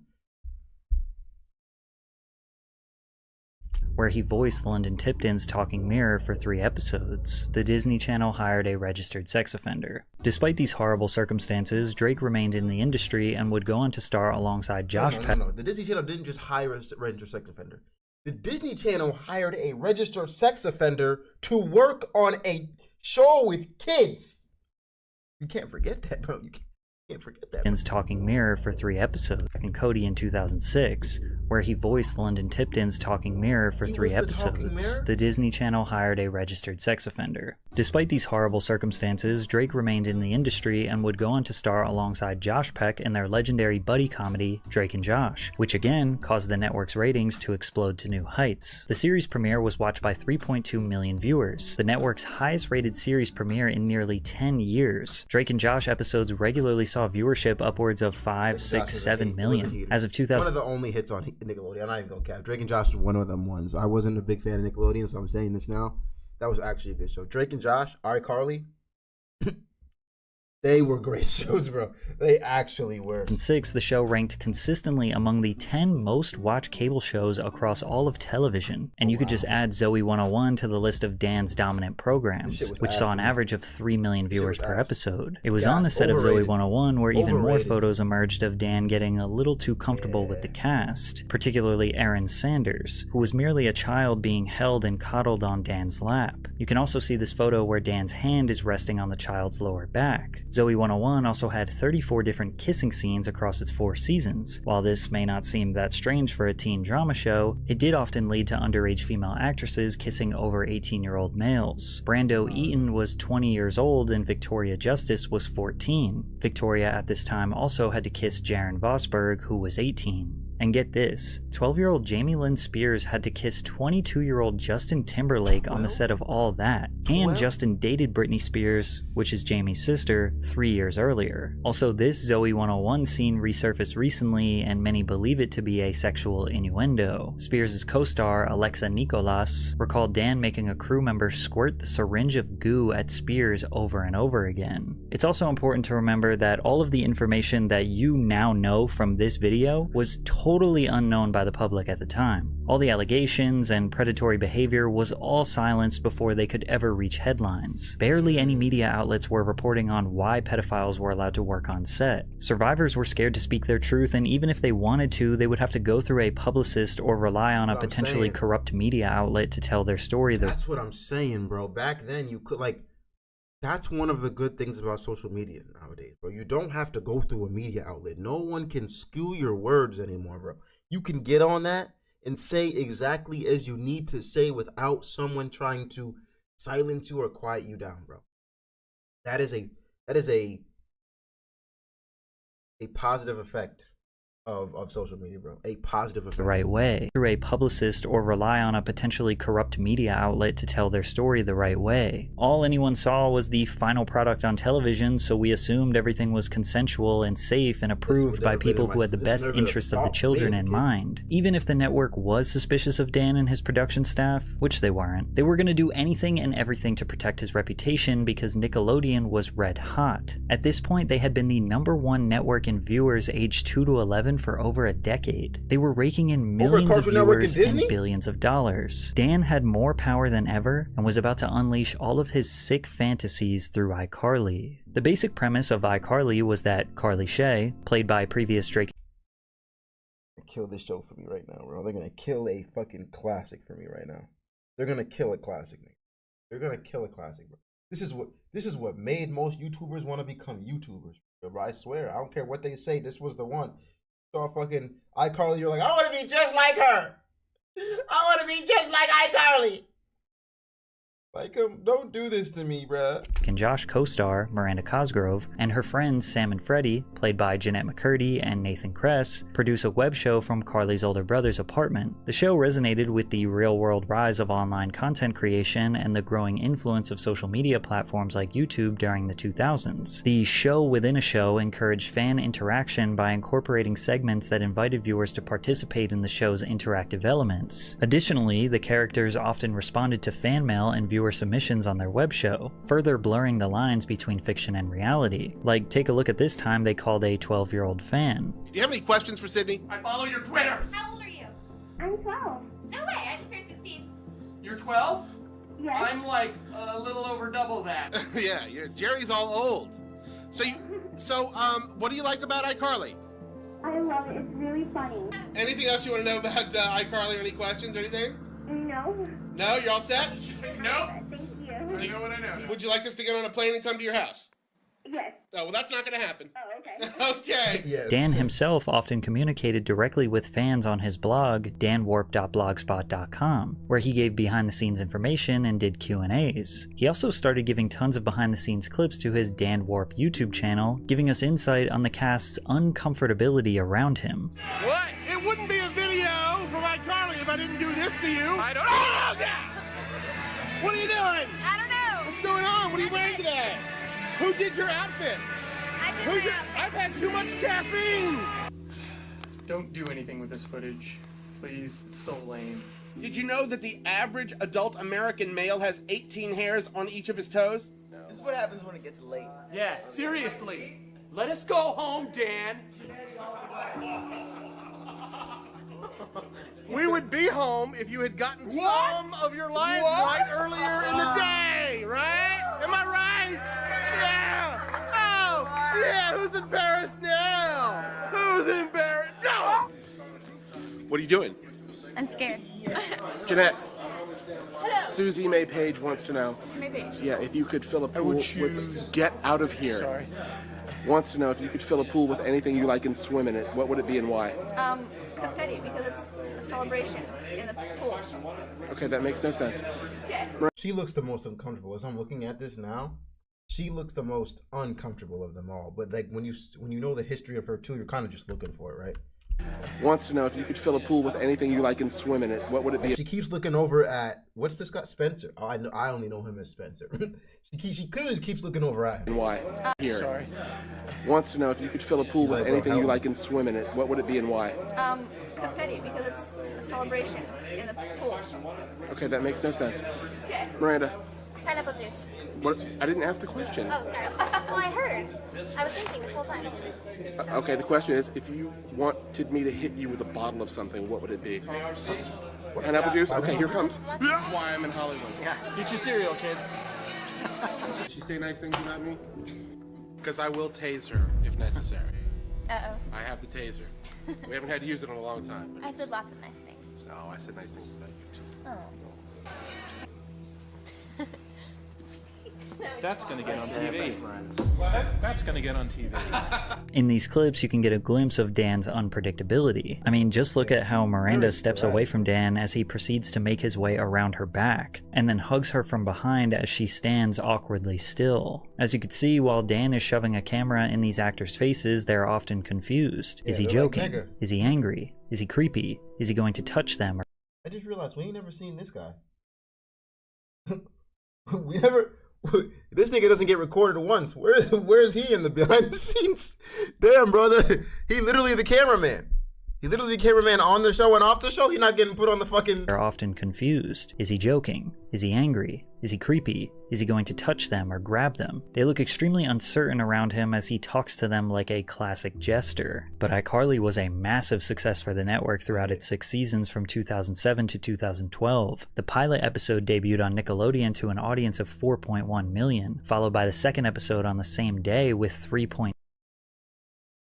Where he voiced London Tipton's talking mirror for 3 episodes, the Disney Channel hired a registered sex offender. Despite these horrible circumstances, Drake remained in the industry and would go on to star alongside Josh Peck. No. The Disney Channel didn't just hire a registered sex offender. The Disney Channel hired a registered sex offender to work on a show with kids. You can't forget that, bro. You can't forget that. Talking mirror for 3 episodes. And Cody in 2006, where he voiced London Tipton's talking mirror for 3 episodes. The Disney Channel hired a registered sex offender. Despite these horrible circumstances, Drake remained in the industry and would go on to star alongside Josh Peck in their legendary buddy comedy, Drake and Josh, which again caused the network's ratings to explode to new heights. The series premiere was watched by 3.2 million viewers, the network's highest rated series premiere in nearly 10 years. Drake and Josh episodes regularly saw viewership upwards of 5, 6, 7 million. As of 2000, one of the only hits on Nickelodeon. I'm not even gonna cap. Drake and Josh was one of them ones. I wasn't a big fan of Nickelodeon, so I'm saying this now. That was actually a good show. Drake and Josh, iCarly, they were great shows, bro. They actually were. In 2006, the show ranked consistently among the 10 most watched cable shows across all of television. And you could just add Zoe 101 to the list of Dan's dominant programs, which saw an average of 3 million viewers per episode. It was on the set of Zoe 101 where even more photos emerged of Dan getting a little too comfortable with the cast, particularly Erin Sanders, who was merely a child being held and coddled on Dan's lap. You can also see this photo where Dan's hand is resting on the child's lower back. Zoe 101 also had 34 different kissing scenes across its 4 seasons. While this may not seem that strange for a teen drama show, it did often lead to underage female actresses kissing over 18-year-old males. Brando Eaton was 20 years old and Victoria Justice was 14. Victoria at this time also had to kiss Jaron Vosberg, who was 18. And get this, 12-year-old Jamie Lynn Spears had to kiss 22-year-old Justin Timberlake on the set of All That, and Justin dated Britney Spears, which is Jamie's sister, 3 years earlier. Also, this Zoe 101 scene resurfaced recently, and many believe it to be a sexual innuendo. Spears' co-star, Alexa Nicolas, recalled Dan making a crew member squirt the syringe of goo at Spears over and over again. It's also important to remember that all of the information that you now know from this video was totally unknown by the public at the time. All the allegations and predatory behavior was all silenced before they could ever reach headlines. Barely any media outlets were reporting on why pedophiles were allowed to work on set. Survivors were scared to speak their truth, and even if they wanted to, they would have to go through a publicist or rely on a potentially corrupt media outlet to tell their story. That's what I'm saying, bro. Back then, you could, like, that's one of the good things about social media nowadays, bro. You don't have to go through a media outlet. No one can skew your words anymore, bro. You can get on that and say exactly as you need to say without someone trying to silence you or quiet you down, bro. That is a positive effect of social media, bro. A positive effect. The right way. Through a publicist or rely on a potentially corrupt media outlet to tell their story the right way. All anyone saw was the final product on television, so we assumed everything was consensual and safe and approved by people who had the best interests of the children in mind. Even if the network was suspicious of Dan and his production staff, which they weren't, they were going to do anything and everything to protect his reputation because Nickelodeon was red hot. At this point, they had been the #1 network in viewers aged 2 to 11 for over a decade. They were raking in millions of viewers and billions of dollars. Dan had more power than ever and was about to unleash all of his sick fantasies through iCarly. The basic premise of iCarly was that Carly Shay, played by previous Drake, kill this show for me right now, bro. They're gonna kill a fucking classic for me right now. They're gonna kill a classic, nigga. They're gonna kill a classic, bro. This is what made most YouTubers want to become YouTubers, bro. I swear, I don't care what they say. This was the one. Saw fucking iCarly, you're like, I want to be just like her. I want to be just like iCarly. Like, don't do this to me, bruh. And Josh co-star Miranda Cosgrove and her friends Sam and Freddie, played by Jeanette McCurdy and Nathan Kress, produce a web show from Carly's older brother's apartment. The show resonated with the real-world rise of online content creation and the growing influence of social media platforms like YouTube during the 2000s. The show within a show encouraged fan interaction by incorporating segments that invited viewers to participate in the show's interactive elements. Additionally, the characters often responded to fan mail and viewer submissions on their web show, further blurring the lines between fiction and reality. Like, take a look at this time they called a 12-year-old fan. Do you have any questions for Sydney? I follow your Twitter. How old are you? I'm 12. No way, I just turned 16. You're 12? Yes. I'm like a little over double that. Yeah, Jerry's all old. So what do you like about iCarly? I love it. It's really funny. Anything else you want to know about iCarly or any questions or anything? No. No, you're all set? Nope. Thank you. I know what I know. Would you like us to get on a plane and come to your house? Yes. Oh, well, that's not going to happen. Oh, okay. Okay. Yes. Dan himself often communicated directly with fans on his blog, danwarp.blogspot.com, where he gave behind-the-scenes information and did Q&As. He also started giving tons of behind-the-scenes clips to his Dan Warp YouTube channel, giving us insight on the cast's uncomfortability around him. What? It wouldn't be a video from iCarly if I didn't do this to you. I don't know. Oh, yeah. What are you doing? I don't know. What's going on? What are you wearing today? Who did your outfit? I did my outfit. I've had too much caffeine. Don't do anything with this footage. Please, it's so lame. Did you know that the average adult American male has 18 hairs on each of his toes? This is what happens when it gets late. Yeah, seriously. Let us go home, Dan. We would be home if you had gotten some of your lines right earlier in the day, right? Am I right? Yeah. Oh, yeah. Who's embarrassed now? Who's embarrassed? No. What are you doing? I'm scared. Jeanette. Susie May Page wants to know. May Page. Yeah, if you could fill a pool with. Get out of here. Sorry. Wants to know if you could fill a pool with anything you like and swim in it. What would it be and why? Confetti, because it's a celebration in the pool. Okay, that makes no sense. Okay. She looks the most uncomfortable. As I'm looking at this now, she looks the most uncomfortable of them all. But like when you know the history of her too, you're kind of just looking for it, right? Wants to know if you could fill a pool with anything you like and swim in it. What would it be? She keeps looking over at what's this guy, Spencer? Oh, I only know him as Spencer. she clearly keeps looking over at him. And why? Here. Sorry. Wants to know if you could fill a pool with like, anything bro, you like and swim in it. What would it be and why? Confetti, because it's a celebration in the pool. Okay, that makes no sense. Okay. Miranda. Pineapple juice. What? I didn't ask the question. Oh, sorry. Well, I heard. I was thinking this whole time. Okay, the question is, if you wanted me to hit you with a bottle of something, what would it be? Pineapple juice? Okay, here comes. This is why I'm in Hollywood. Yeah. Get your cereal, kids. Did she say nice things about me? Because I will tase her if necessary. Uh-oh. I have the taser. We haven't had to use it in a long time. I said lots of nice things. No, I said nice things about you too. Oh. That's gonna get on TV. That's gonna get on TV. In these clips, you can get a glimpse of Dan's unpredictability. I mean, just look at how Miranda steps away from Dan as he proceeds to make his way around her back, and then hugs her from behind as she stands awkwardly still. As you can see, while Dan is shoving a camera in these actors' faces, they're often confused. Is he joking? Like Is he angry? Is he creepy? Is he going to touch them? I just realized we ain't never seen this guy. This nigga doesn't get recorded once. Where is he in the behind the scenes? Damn, brother. He literally the cameraman. He literally the cameraman on the show and off the show. He's not getting put on the fucking... They're often confused. Is he joking? Is he angry? Is he creepy? Is he going to touch them or grab them? They look extremely uncertain around him as he talks to them like a classic jester. But iCarly was a massive success for the network throughout its 6 seasons from 2007 to 2012. The pilot episode debuted on Nickelodeon to an audience of 4.1 million, followed by the second episode on the same day with 3.9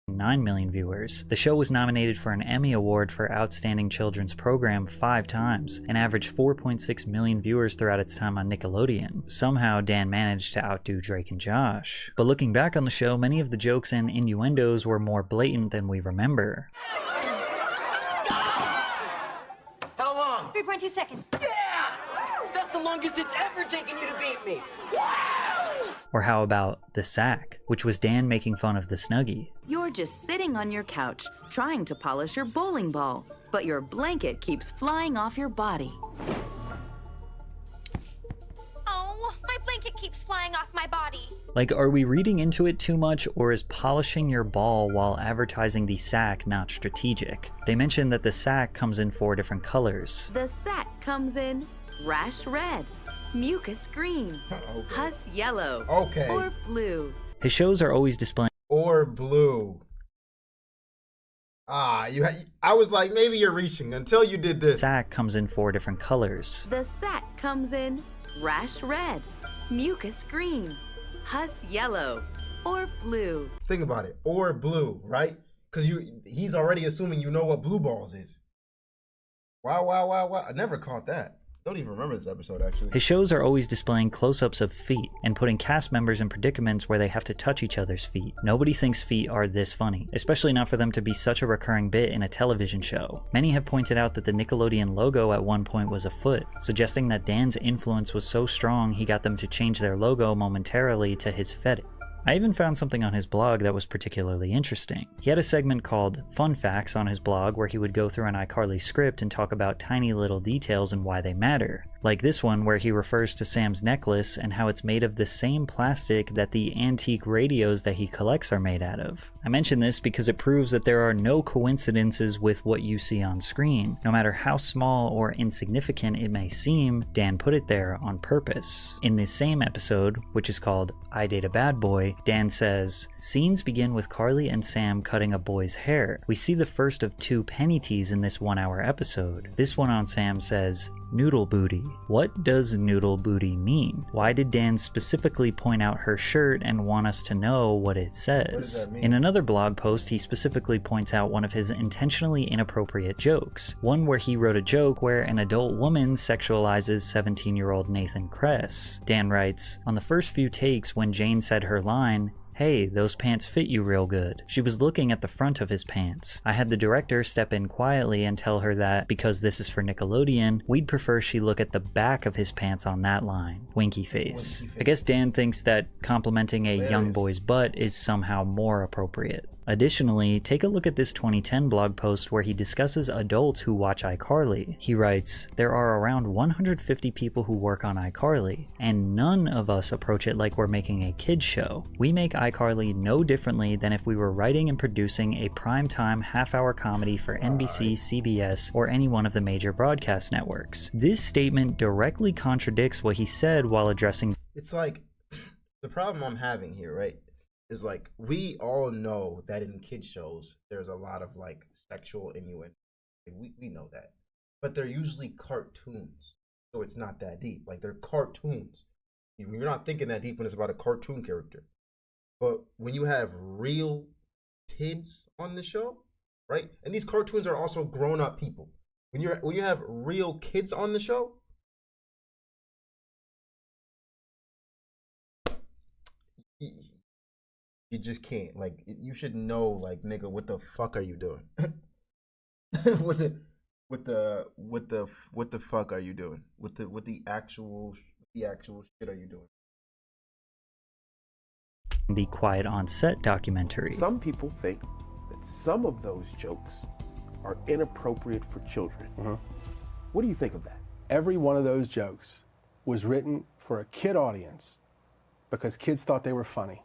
million viewers. The show was nominated for an Emmy Award for Outstanding Children's Program 5 times, and averaged 4.6 million viewers throughout its time on Nickelodeon. Somehow, Dan managed to outdo Drake and Josh. But looking back on the show, many of the jokes and innuendos were more blatant than we remember. How long? 3.2 seconds. Yeah! That's the longest it's ever taken you to beat me. Or how about the sack, which was Dan making fun of the Snuggie? You're just sitting on your couch, trying to polish your bowling ball, but your blanket keeps flying off your body. Oh, my blanket keeps flying off my body. Like, are we reading into it too much, or is polishing your ball while advertising the sack not strategic? They mentioned that the sack comes in 4 different colors. The sack comes in rash red, mucus green, pus yellow, or blue. His shows are always displaying or blue. I was like, maybe you're reaching until you did this. Sack comes in 4 different colors. The sack comes in rash red, mucus green, pus yellow, or blue. Think about it, or blue, right? Because he's already assuming you know what blue balls is. Wow. I never caught that. Don't even remember this episode, actually. His shows are always displaying close-ups of feet and putting cast members in predicaments where they have to touch each other's feet. Nobody thinks feet are this funny, especially not for them to be such a recurring bit in a television show. Many have pointed out that the Nickelodeon logo at one point was a foot, suggesting that Dan's influence was so strong he got them to change their logo momentarily to his fetish. I even found something on his blog that was particularly interesting. He had a segment called Fun Facts on his blog where he would go through an iCarly script and talk about tiny little details and why they matter. Like this one where he refers to Sam's necklace and how it's made of the same plastic that the antique radios that he collects are made out of. I mention this because it proves that there are no coincidences with what you see on screen. No matter how small or insignificant it may seem, Dan put it there on purpose. In this same episode, which is called I Date a Bad Boy, Dan says, scenes begin with Carly and Sam cutting a boy's hair. We see the first of 2 penny teas in this 1-hour episode. This one on Sam says, noodle booty. What does noodle booty mean? Why did Dan specifically point out her shirt and want us to know what it says? What does that mean? In another blog post, he specifically points out one of his intentionally inappropriate jokes. One where he wrote a joke where an adult woman sexualizes 17-year-old Nathan Kress. Dan writes, on the first few takes when Jane said her line, hey, those pants fit you real good, she was looking at the front of his pants. I had the director step in quietly and tell her that, because this is for Nickelodeon, we'd prefer she look at the back of his pants on that line. Winky face. I guess Dan thinks that complimenting a young boy's butt is somehow more appropriate. Additionally, take a look at this 2010 blog post where he discusses adults who watch iCarly. He writes, there are around 150 people who work on iCarly, and none of us approach it like we're making a kids show. We make iCarly no differently than if we were writing and producing a primetime half-hour comedy for NBC, CBS, or any one of the major broadcast networks. This statement directly contradicts what he said while addressing. It's like, the problem I'm having here, right? Is like, we all know that in kids shows there's a lot of like sexual innuendo. We know that, but they're usually cartoons, so it's not that deep. Like, they're cartoons. You're not thinking that deep when it's about a cartoon character. But when you have real kids on the show, right? And these cartoons are also grown-up people. When you have real kids on the show, you just can't. Like, you should know, like, nigga, what the fuck are you doing? what the fuck are you doing? What the actual shit are you doing? The Quiet on Set documentary. Some people think that some of those jokes are inappropriate for children. What do you think of that? Every one of those jokes was written for a kid audience because kids thought they were funny.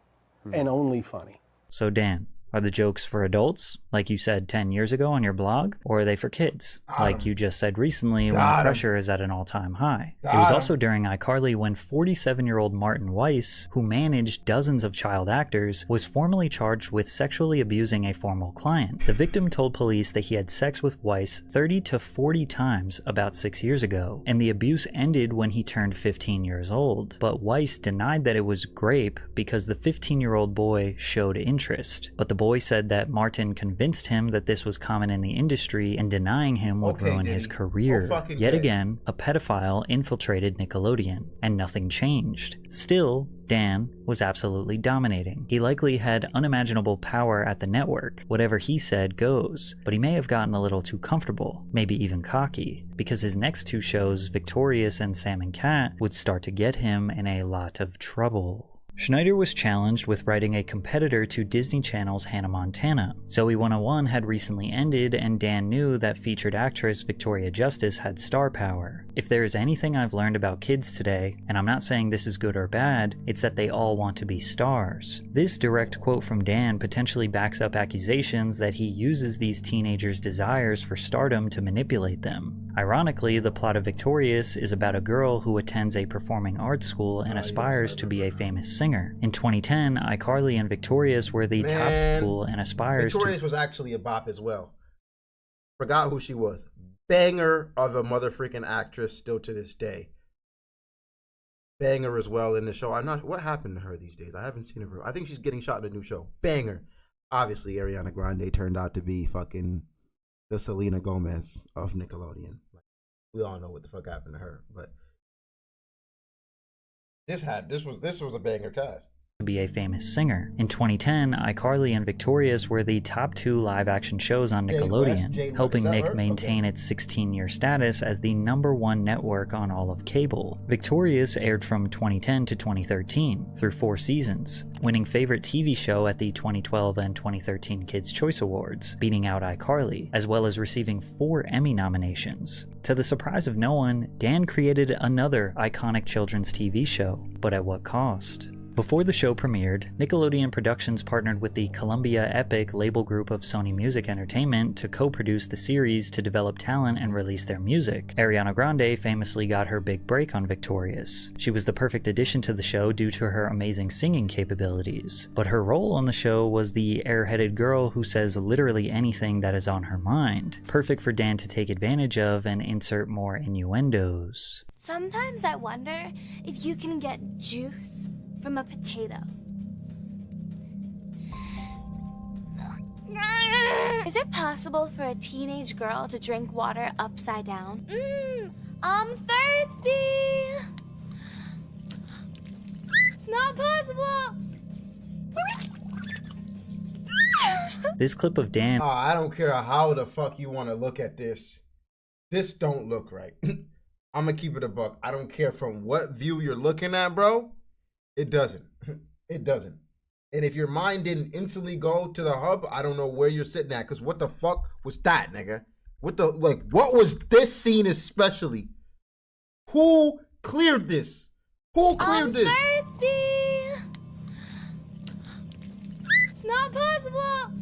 And only funny. So Dan, are the jokes for adults, like you said 10 years ago on your blog, or are they for kids, like you just said recently when the pressure is at an all-time high? It was also during iCarly when 47-year-old Martin Weiss, who managed dozens of child actors, was formally charged with sexually abusing a former client. The victim told police that he had sex with Weiss 30 to 40 times about 6 years ago, and the abuse ended when he turned 15 years old. But Weiss denied that it was rape because the 15-year-old boy showed interest. But the boy said that Martin convinced him that this was common in the industry and denying him would ruin his career. Yet again, a pedophile infiltrated Nickelodeon, and nothing changed. Still, Dan was absolutely dominating. He likely had unimaginable power at the network. Whatever he said goes, but he may have gotten a little too comfortable, maybe even cocky, because his next two shows, Victorious and Sam and Cat, would start to get him in a lot of trouble. Schneider was challenged with writing a competitor to Disney Channel's Hannah Montana. Zoe 101 had recently ended, and Dan knew that featured actress Victoria Justice had star power. If there is anything I've learned about kids today, and I'm not saying this is good or bad, it's that they all want to be stars. This direct quote from Dan potentially backs up accusations that he uses these teenagers' desires for stardom to manipulate them. Ironically, the plot of Victorious is about a girl who attends a performing arts school and aspires to be a famous singer. In 2010, iCarly and Victorious were the top school and aspires Victorious was actually a bop as well. Forgot who she was. Banger of a motherfreaking actress still to this day. Banger as well in the show. I'm not. What happened to her these days? I haven't seen her. I think she's getting shot in a new show. Banger. Obviously, Ariana Grande turned out to be fucking the Selena Gomez of Nickelodeon. We all know what the fuck happened to her, but this was a banger cast. To be a famous singer. In 2010, iCarly and Victorious were the top 2 live-action shows on Nickelodeon, helping Nick maintain its 16-year status as the #1 network on all of cable. Victorious aired from 2010 to 2013 through 4 seasons, winning Favorite TV Show at the 2012 and 2013 Kids' Choice Awards, beating out iCarly, as well as receiving 4 Emmy nominations. To the surprise of no one, Dan created another iconic children's TV show, but at what cost? Before the show premiered, Nickelodeon Productions partnered with the Columbia Epic label group of Sony Music Entertainment to co-produce the series to develop talent and release their music. Ariana Grande famously got her big break on Victorious. She was the perfect addition to the show due to her amazing singing capabilities, but her role on the show was the airheaded girl who says literally anything that is on her mind, perfect for Dan to take advantage of and insert more innuendos. Sometimes I wonder if you can get juice from a potato. Is it possible for a teenage girl to drink water upside down? I'm thirsty! It's not possible! This clip of Dan... I don't care how the fuck you want to look at this. This don't look right. I'm gonna keep it a buck. I don't care from what view you're looking at, bro. It doesn't. It doesn't. And if your mind didn't instantly go to the hub, I don't know where you're sitting at. Because what the fuck was that, nigga? What was this scene especially? Who cleared this? Who cleared this? I'm thirsty! It's not possible!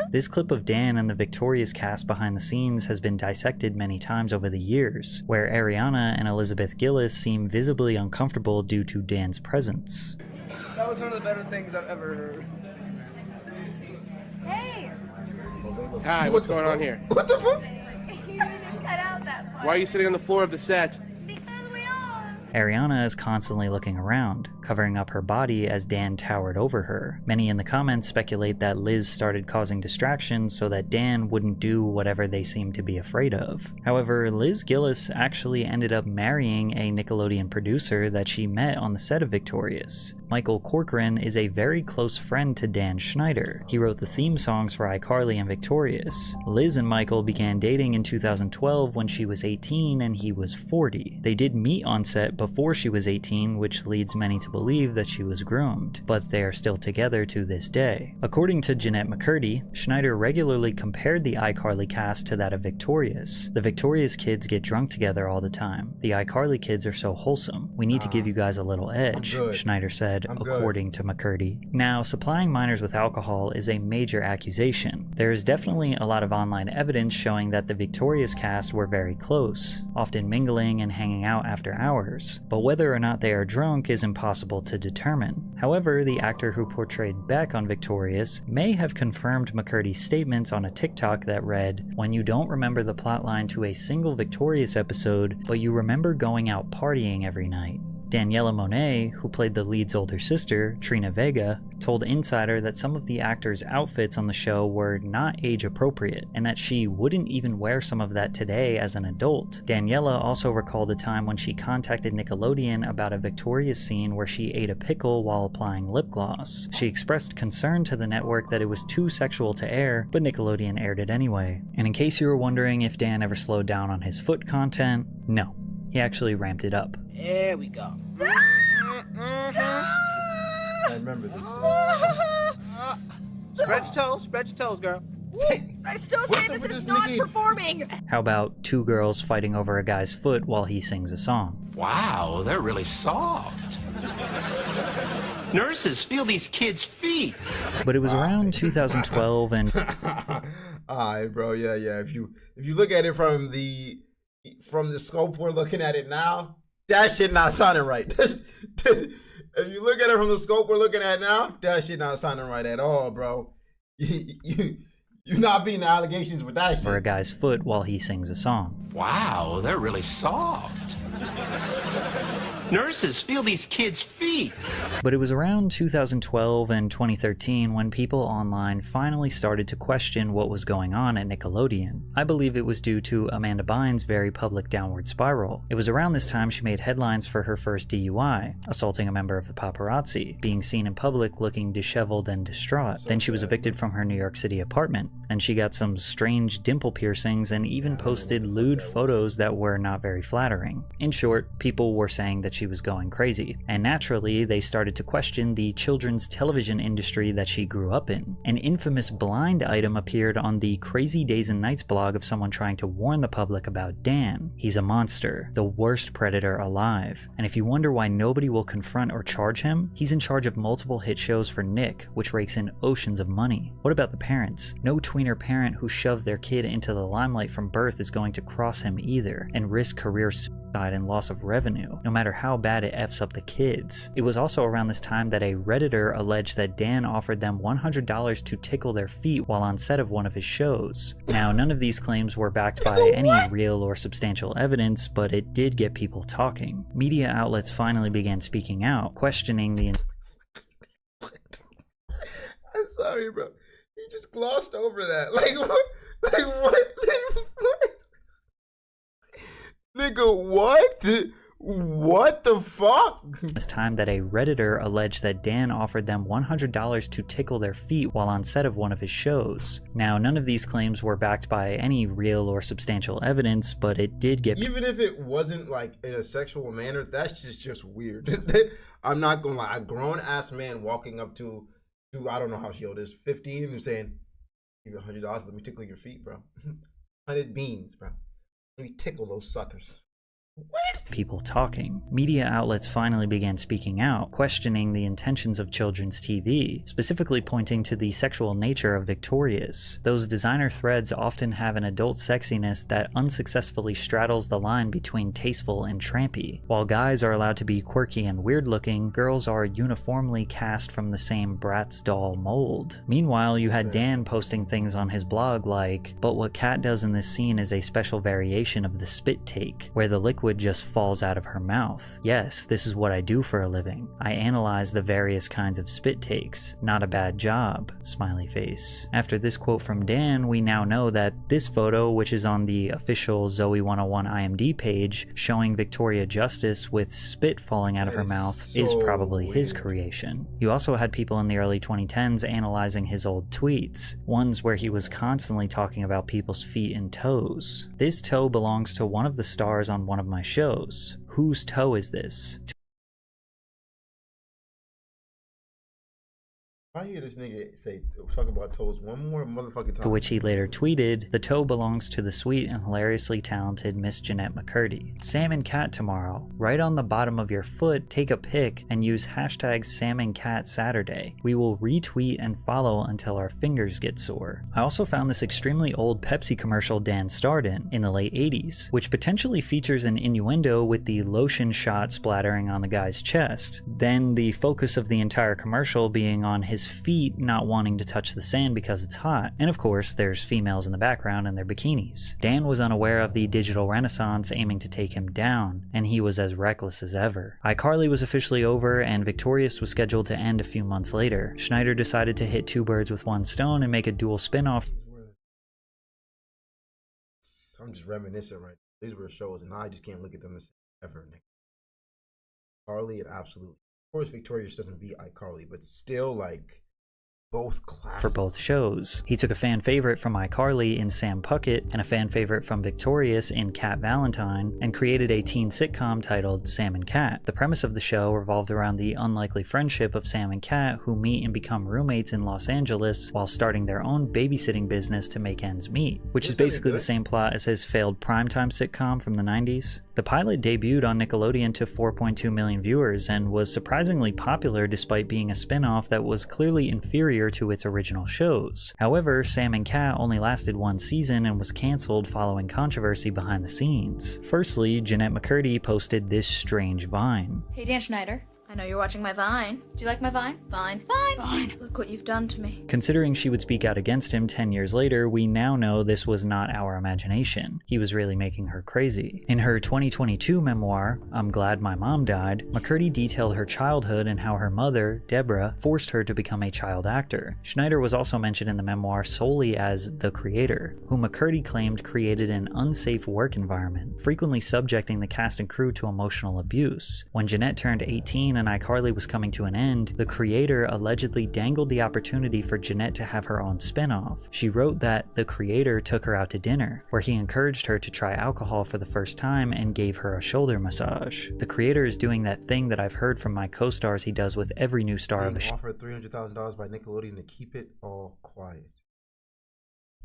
This clip of Dan and the Victorious cast behind the scenes has been dissected many times over the years, where Ariana and Elizabeth Gillis seem visibly uncomfortable due to Dan's presence. That was one of the better things I've ever heard. Hey! Hi, what's going on here? What the fuck? You didn't cut out that part. Why are you sitting on the floor of the set? Ariana is constantly looking around, covering up her body as Dan towered over her. Many in the comments speculate that Liz started causing distractions so that Dan wouldn't do whatever they seemed to be afraid of. However, Liz Gillis actually ended up marrying a Nickelodeon producer that she met on the set of Victorious. Michael Corcoran is a very close friend to Dan Schneider. He wrote the theme songs for iCarly and Victorious. Liz and Michael began dating in 2012 when she was 18 and he was 40. They did meet on set before she was 18, which leads many to believe that she was groomed, but they are still together to this day. According to Jeanette McCurdy, Schneider regularly compared the iCarly cast to that of Victorious. The Victorious kids get drunk together all the time. The iCarly kids are so wholesome. We need to give you guys a little edge, Schneider said, according to McCurdy. Now, supplying minors with alcohol is a major accusation. There is definitely a lot of online evidence showing that the Victorious cast were very close, often mingling and hanging out after hours. But whether or not they are drunk is impossible to determine. However, the actor who portrayed Beck on Victorious may have confirmed McCurdy's statements on a TikTok that read, "When you don't remember the plotline to a single Victorious episode, but you remember going out partying every night." Daniela Monet, who played the lead's older sister, Trina Vega, told Insider that some of the actors' outfits on the show were not age appropriate, and that she wouldn't even wear some of that today as an adult. Daniela also recalled a time when she contacted Nickelodeon about a Victoria's scene where she ate a pickle while applying lip gloss. She expressed concern to the network that it was too sexual to air, but Nickelodeon aired it anyway. And in case you were wondering if Dan ever slowed down on his foot content, no. He actually ramped it up. There we go. I remember this. Spread your toes, girl. I still say this is not performing. How about two girls fighting over a guy's foot while he sings a song? Wow, they're really soft. Nurses, feel these kids' feet. But it was around 2012 and... Alright, bro, yeah. If you look at it from the scope we're looking at it now, that shit not sounding right. If you look at it from the scope we're looking at now, that shit not sounding right at all, bro. You're not beating the allegations with that shit. For a guy's foot while he sings a song. Wow, they're really soft. Nurses, feel these kids' feet. But it was around 2012 and 2013 when people online finally started to question what was going on at Nickelodeon. I believe it was due to Amanda Bynes' very public downward spiral. It was around this time she made headlines for her first DUI, assaulting a member of the paparazzi, being seen in public looking disheveled and distraught. Then she was evicted from her New York City apartment, and she got some strange dimple piercings and even posted lewd photos that were not very flattering. In short, people were saying that she was going crazy, and naturally they started to question the children's television industry that she grew up in. An infamous blind item appeared on the Crazy Days and Nights blog of someone trying to warn the public about Dan. He's a monster, the worst predator alive, and if you wonder why nobody will confront or charge him, he's in charge of multiple hit shows for Nick, which rakes in oceans of money. What about the parents? No tweener parent who shoved their kid into the limelight from birth is going to cross him either, and risk career suicide and loss of revenue, no matter how bad it F's up the kids. It was also around this time that a Redditor alleged that Dan offered them $100 to tickle their feet while on set of one of his shows. Now, none of these claims were backed by any real or substantial evidence, but it did get people talking. Media outlets finally began speaking out, questioning the... I'm sorry, bro. You just glossed over that. Like what? What? Nigga, what? What the fuck? This time that a Redditor alleged that Dan offered them $100 to tickle their feet while on set of one of his shows. Now, none of these claims were backed by any real or substantial evidence, but it did get... Even if it wasn't like in a sexual manner, that's just weird. I'm not gonna lie. A grown-ass man walking up to, I don't know how she old is, 15, and saying, give you $100, let me tickle your feet, bro. 100 beans, bro. Let me tickle those suckers. What? People talking. Media outlets finally began speaking out, questioning the intentions of children's TV, specifically pointing to the sexual nature of Victoria's. Those designer threads often have an adult sexiness that unsuccessfully straddles the line between tasteful and trampy. While guys are allowed to be quirky and weird-looking, girls are uniformly cast from the same Bratz doll mold. Meanwhile, you had Dan posting things on his blog like, "But what Kat does in this scene is a special variation of the spit take, where the liquid just falls out of her mouth. Yes, this is what I do for a living. I analyze the various kinds of spit takes. Not a bad job." Smiley face. After this quote from Dan, we now know that this photo, which is on the official Zoe 101 IMD page, showing Victoria Justice with spit falling out of her mouth, is probably his creation. You also had people in the early 2010s analyzing his old tweets, ones where he was constantly talking about people's feet and toes. This toe belongs to one of the stars on one of my shows. Whose toe is this? I hear this nigga say, talk about toes one more motherfucking time. To which he later tweeted, "The toe belongs to the sweet and hilariously talented Miss Jeanette McCurdy. Sam and Cat tomorrow. Right on the bottom of your foot, take a pic and use hashtag Sam and Cat Saturday. We will retweet and follow until our fingers get sore." I also found this extremely old Pepsi commercial Dan starred in the late 80s, which potentially features an innuendo with the lotion shot splattering on the guy's chest. Then the focus of the entire commercial being on his feet not wanting to touch the sand because it's hot. And of course, there's females in the background in their bikinis. Dan was unaware of the digital renaissance aiming to take him down, and he was as reckless as ever. iCarly was officially over, and Victorious was scheduled to end a few months later. Schneider decided to hit two birds with one stone and make a dual spin-off. I'm just reminiscing right now. These were shows, and I just can't look at them as ever. iCarly and absolutely. Of course, Victorious doesn't beat iCarly, but still, like, both classics. For both shows. He took a fan favorite from iCarly in Sam Puckett and a fan favorite from Victorious in Cat Valentine, and created a teen sitcom titled Sam and Cat. The premise of the show revolved around the unlikely friendship of Sam and Cat, who meet and become roommates in Los Angeles while starting their own babysitting business to make ends meet, which is basically the same plot as his failed primetime sitcom from the 90s. The pilot debuted on Nickelodeon to 4.2 million viewers and was surprisingly popular despite being a spin-off that was clearly inferior to its original shows. However, Sam and Cat only lasted one season and was cancelled following controversy behind the scenes. Firstly, Jeanette McCurdy posted this strange Vine. Hey Dan Schneider, I know you're watching my Vine. Do you like my Vine? Vine. Look what you've done to me. Considering she would speak out against him 10 years later, we now know this was not our imagination. He was really making her crazy. In her 2022 memoir, I'm Glad My Mom Died, McCurdy detailed her childhood and how her mother, Deborah, forced her to become a child actor. Schneider was also mentioned in the memoir solely as the creator, who McCurdy claimed created an unsafe work environment, frequently subjecting the cast and crew to emotional abuse. When Jeanette turned 18 and iCarly was coming to an end, the creator allegedly dangled the opportunity for Jeanette to have her own spin-off. She wrote that the creator took her out to dinner, where he encouraged her to try alcohol for the first time and gave her a shoulder massage. The creator is doing that thing that I've heard from my co-stars he does with every new star of a show. Offered $300,000 by Nickelodeon to keep it all quiet.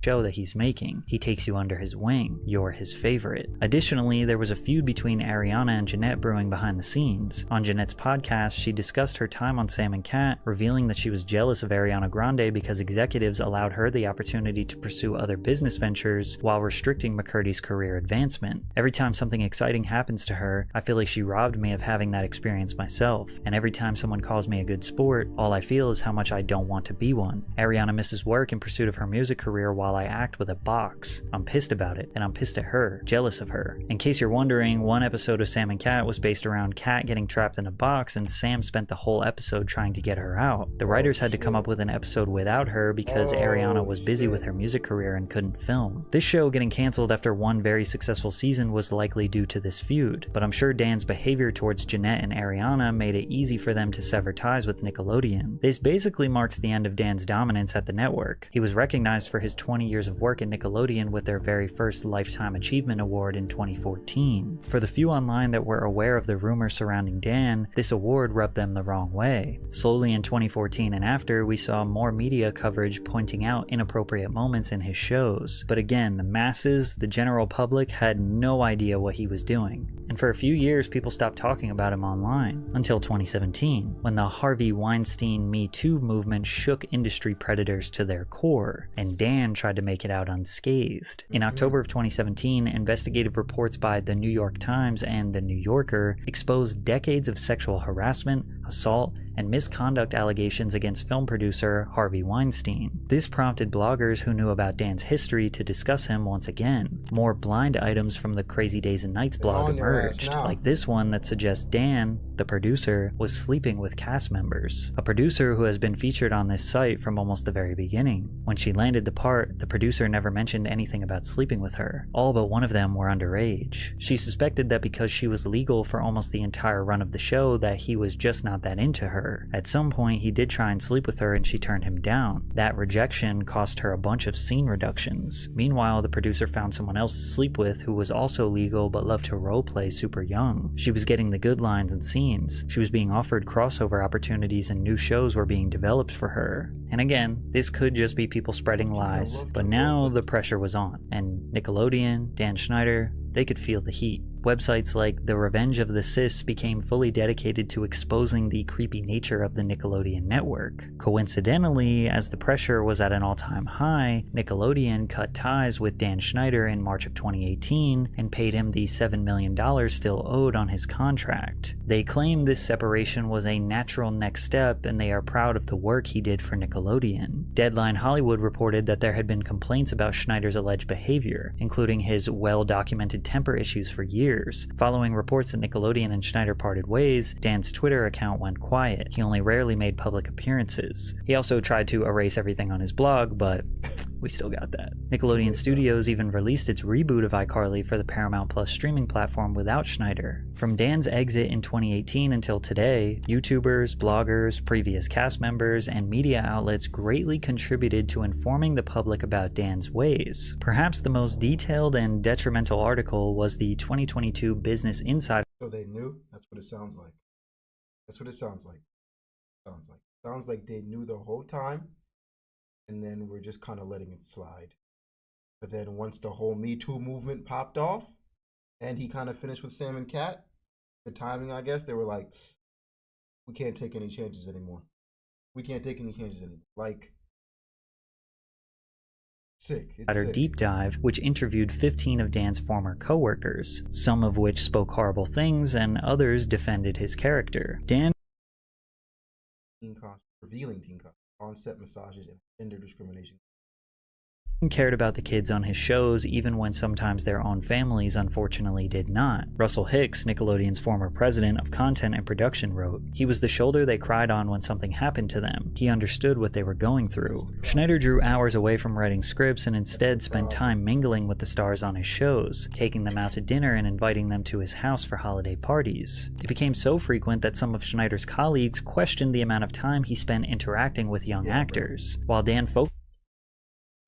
That he's making. He takes you under his wing. You're his favorite. Additionally, there was a feud between Ariana and Jeanette brewing behind the scenes. On Jeanette's podcast, she discussed her time on Sam and Cat, revealing that she was jealous of Ariana Grande because executives allowed her the opportunity to pursue other business ventures while restricting McCurdy's career advancement. Every time something exciting happens to her, I feel like she robbed me of having that experience myself. And every time someone calls me a good sport, all I feel is how much I don't want to be one. Ariana misses work in pursuit of her music career while I act with a box. I'm pissed about it, and I'm pissed at her, jealous of her. In case you're wondering, one episode of Sam and Cat was based around Cat getting trapped in a box, and Sam spent the whole episode trying to get her out. The writers had to come up with an episode without her because Ariana was busy with her music career and couldn't film. This show getting cancelled after one very successful season was likely due to this feud, but I'm sure Dan's behavior towards Jeanette and Ariana made it easy for them to sever ties with Nickelodeon. This basically marks the end of Dan's dominance at the network. He was recognized for his 20 years of work at Nickelodeon with their very first Lifetime Achievement Award in 2014. For the few online that were aware of the rumors surrounding Dan, this award rubbed them the wrong way. Slowly in 2014 and after, we saw more media coverage pointing out inappropriate moments in his shows. But again, the masses, the general public, had no idea what he was doing. And for a few years, people stopped talking about him online, until 2017, when the Harvey Weinstein Me Too movement shook industry predators to their core, and Dan tried to make it out unscathed. In October of 2017, investigative reports by The New York Times and The New Yorker exposed decades of sexual harassment, assault, and misconduct allegations against film producer Harvey Weinstein. This prompted bloggers who knew about Dan's history to discuss him once again. More blind items from the Crazy Days and Nights blog emerged, like this one that suggests Dan, the producer, was sleeping with cast members. A producer who has been featured on this site from almost the very beginning. When she landed the part, the producer never mentioned anything about sleeping with her. All but one of them were underage. She suspected that because she was legal for almost the entire run of the show that he was just not that into her. At some point, he did try and sleep with her and she turned him down. That rejection cost her a bunch of scene reductions. Meanwhile, the producer found someone else to sleep with who was also legal but loved to roleplay super young. She was getting the good lines and scenes. She was being offered crossover opportunities and new shows were being developed for her. And again, this could just be people spreading lies, but now the pressure was on. And Nickelodeon, Dan Schneider, they could feel the heat. Websites like The Revenge of the Sis became fully dedicated to exposing the creepy nature of the Nickelodeon network. Coincidentally, as the pressure was at an all-time high, Nickelodeon cut ties with Dan Schneider in March of 2018 and paid him the $7 million still owed on his contract. They claim this separation was a natural next step, and they are proud of the work he did for Nickelodeon. Deadline Hollywood reported that there had been complaints about Schneider's alleged behavior, including his well-documented temper issues for years. Following reports that Nickelodeon and Schneider parted ways, Dan's Twitter account went quiet. He only rarely made public appearances. He also tried to erase everything on his blog, but we still got that. Nickelodeon Studios even released its reboot of iCarly for the Paramount Plus streaming platform without Schneider. From Dan's exit in 2018 until today, YouTubers, bloggers, previous cast members, and media outlets greatly contributed to informing the public about Dan's ways. Perhaps the most detailed and detrimental article was the 2022 Business Insider. So they knew? That's what it sounds like. That's what it sounds like. Sounds like they knew the whole time, and then we're just kind of letting it slide. But then once the whole Me Too movement popped off, and he kind of finished with Sam and Cat, the timing, I guess, they were like, we can't take any chances anymore. Like, sick. It's sick. Deep Dive, which interviewed 15 of Dan's former co-workers, some of which spoke horrible things and others defended his character. Dan revealing teen costumes, on-set massages, and gender discrimination. cared about the kids on his shows even when sometimes their own families unfortunately did not. Russell Hicks, Nickelodeon's former president of content and production, wrote, "He was the shoulder they cried on when something happened to them. He understood what they were going through." Schneider drew hours away from writing scripts and instead spent time mingling with the stars on his shows, taking them out to dinner and inviting them to his house for holiday parties. It became so frequent that some of Schneider's colleagues questioned the amount of time he spent interacting with young actors. While Dan focused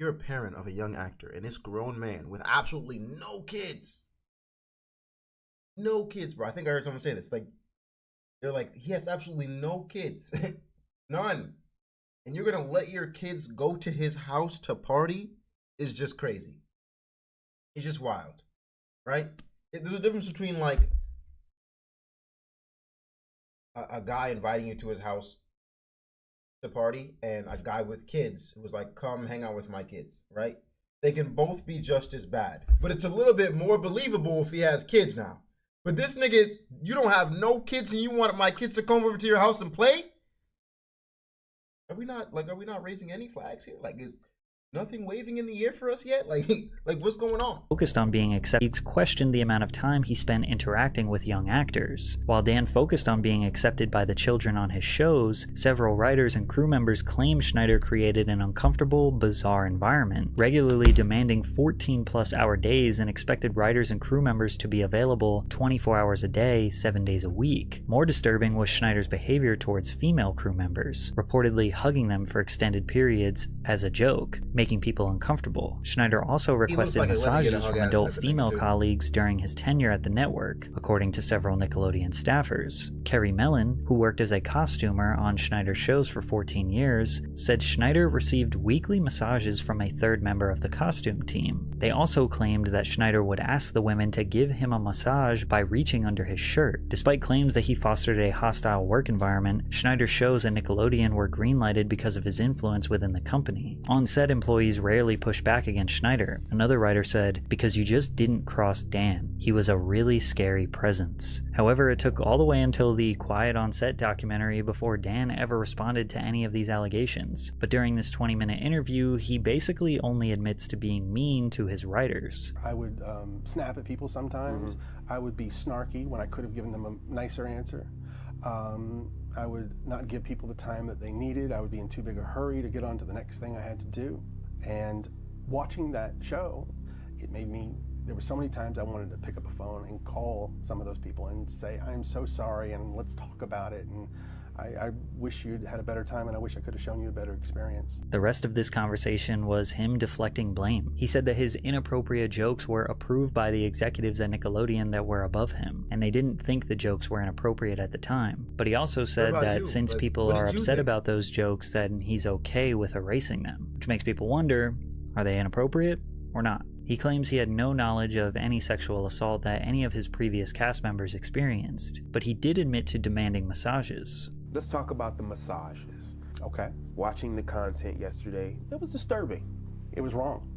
You're a parent of a young actor, and this grown man with absolutely no kids. No kids, bro. I think I heard someone say this. Like, they're like, he has absolutely no kids. None. And you're going to let your kids go to his house to party? Is just crazy. It's just wild. Right? There's a difference between, like, a guy inviting you to his house to party and a guy with kids who was like, come hang out with my kids, right? They can both be just as bad, but it's a little bit more believable if he has kids now. But this nigga, you don't have no kids and you want my kids to come over to your house and play? Are we not raising any flags here? Like, is nothing waving in the air for us yet? Like what's going on? Focused on being accepted, questioned the amount of time he spent interacting with young actors. While Dan focused on being accepted by the children on his shows, several writers and crew members claimed Schneider created an uncomfortable, bizarre environment, regularly demanding 14-plus-hour days and expected writers and crew members to be available 24 hours a day, 7 days a week. More disturbing was Schneider's behavior towards female crew members, reportedly hugging them for extended periods as a joke, making people uncomfortable. Schneider also requested massages from adult female colleagues during his tenure at the network, according to several Nickelodeon staffers. Kerry Mellon, who worked as a costumer on Schneider's shows for 14 years, said Schneider received weekly massages from a third member of the costume team. They also claimed that Schneider would ask the women to give him a massage by reaching under his shirt. Despite claims that he fostered a hostile work environment, Schneider's shows at Nickelodeon were greenlighted because of his influence within the company. On-set employees rarely push back against Schneider. Another writer said, "Because you just didn't cross Dan. He was a really scary presence." However, it took all the way until the Quiet on Set documentary before Dan ever responded to any of these allegations. But during this 20-minute interview, he basically only admits to being mean to his writers. I would snap at people sometimes. I would be snarky when I could have given them a nicer answer. I would not give people the time that they needed. I would be in too big a hurry to get on to the next thing I had to do. And watching that show, it made me, there were so many times I wanted to pick up a phone and call some of those people and say, I'm so sorry and let's talk about it. And I wish you'd had a better time and I wish I could have shown you a better experience. The rest of this conversation was him deflecting blame. He said that his inappropriate jokes were approved by the executives at Nickelodeon that were above him, and they didn't think the jokes were inappropriate at the time. But he also said that since people are upset about those jokes, then he's okay with erasing them, which makes people wonder, are they inappropriate or not? He claims he had no knowledge of any sexual assault that any of his previous cast members experienced, but he did admit to demanding massages. Let's talk about the massages. Okay. Watching the content yesterday, it was disturbing. It was wrong.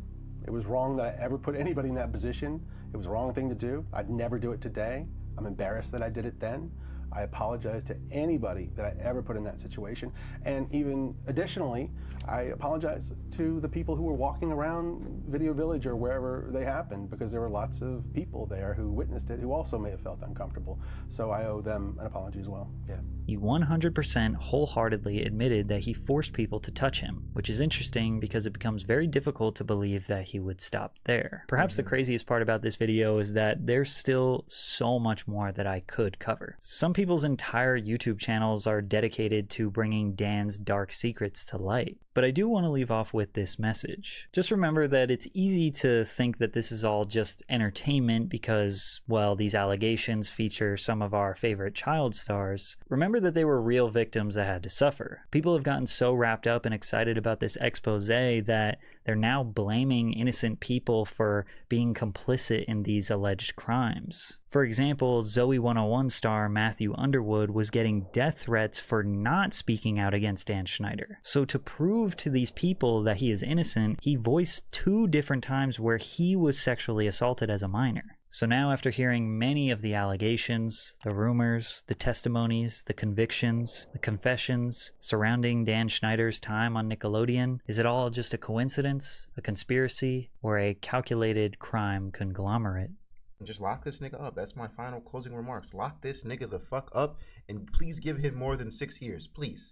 It was wrong that I ever put anybody in that position. It was the wrong thing to do. I'd never do it today. I'm embarrassed that I did it then. I apologize to anybody that I ever put in that situation. And even additionally, I apologize to the people who were walking around Video Village or wherever they happened, because there were lots of people there who witnessed it who also may have felt uncomfortable. So I owe them an apology as well. Yeah. He 100% wholeheartedly admitted that he forced people to touch him, which is interesting because it becomes very difficult to believe that he would stop there. Perhaps the craziest part about this video is that there's still so much more that I could cover. Some people's entire YouTube channels are dedicated to bringing Dan's dark secrets to light. But I do want to leave off with this message. Just remember that it's easy to think that this is all just entertainment because, well, these allegations feature some of our favorite child stars. Remember that they were real victims that had to suffer. People have gotten so wrapped up and excited about this expose that they're now blaming innocent people for being complicit in these alleged crimes. For example, Zoe 101 star Matthew Underwood was getting death threats for not speaking out against Dan Schneider. So to prove to these people that he is innocent, he voiced 2 different times where he was sexually assaulted as a minor. So now, after hearing many of the allegations, the rumors, the testimonies, the convictions, the confessions surrounding Dan Schneider's time on Nickelodeon, is it all just a coincidence, a conspiracy, or a calculated crime conglomerate? Just lock this nigga up. That's my final closing remarks. Lock this nigga the fuck up, and please give him more than 6 years, please.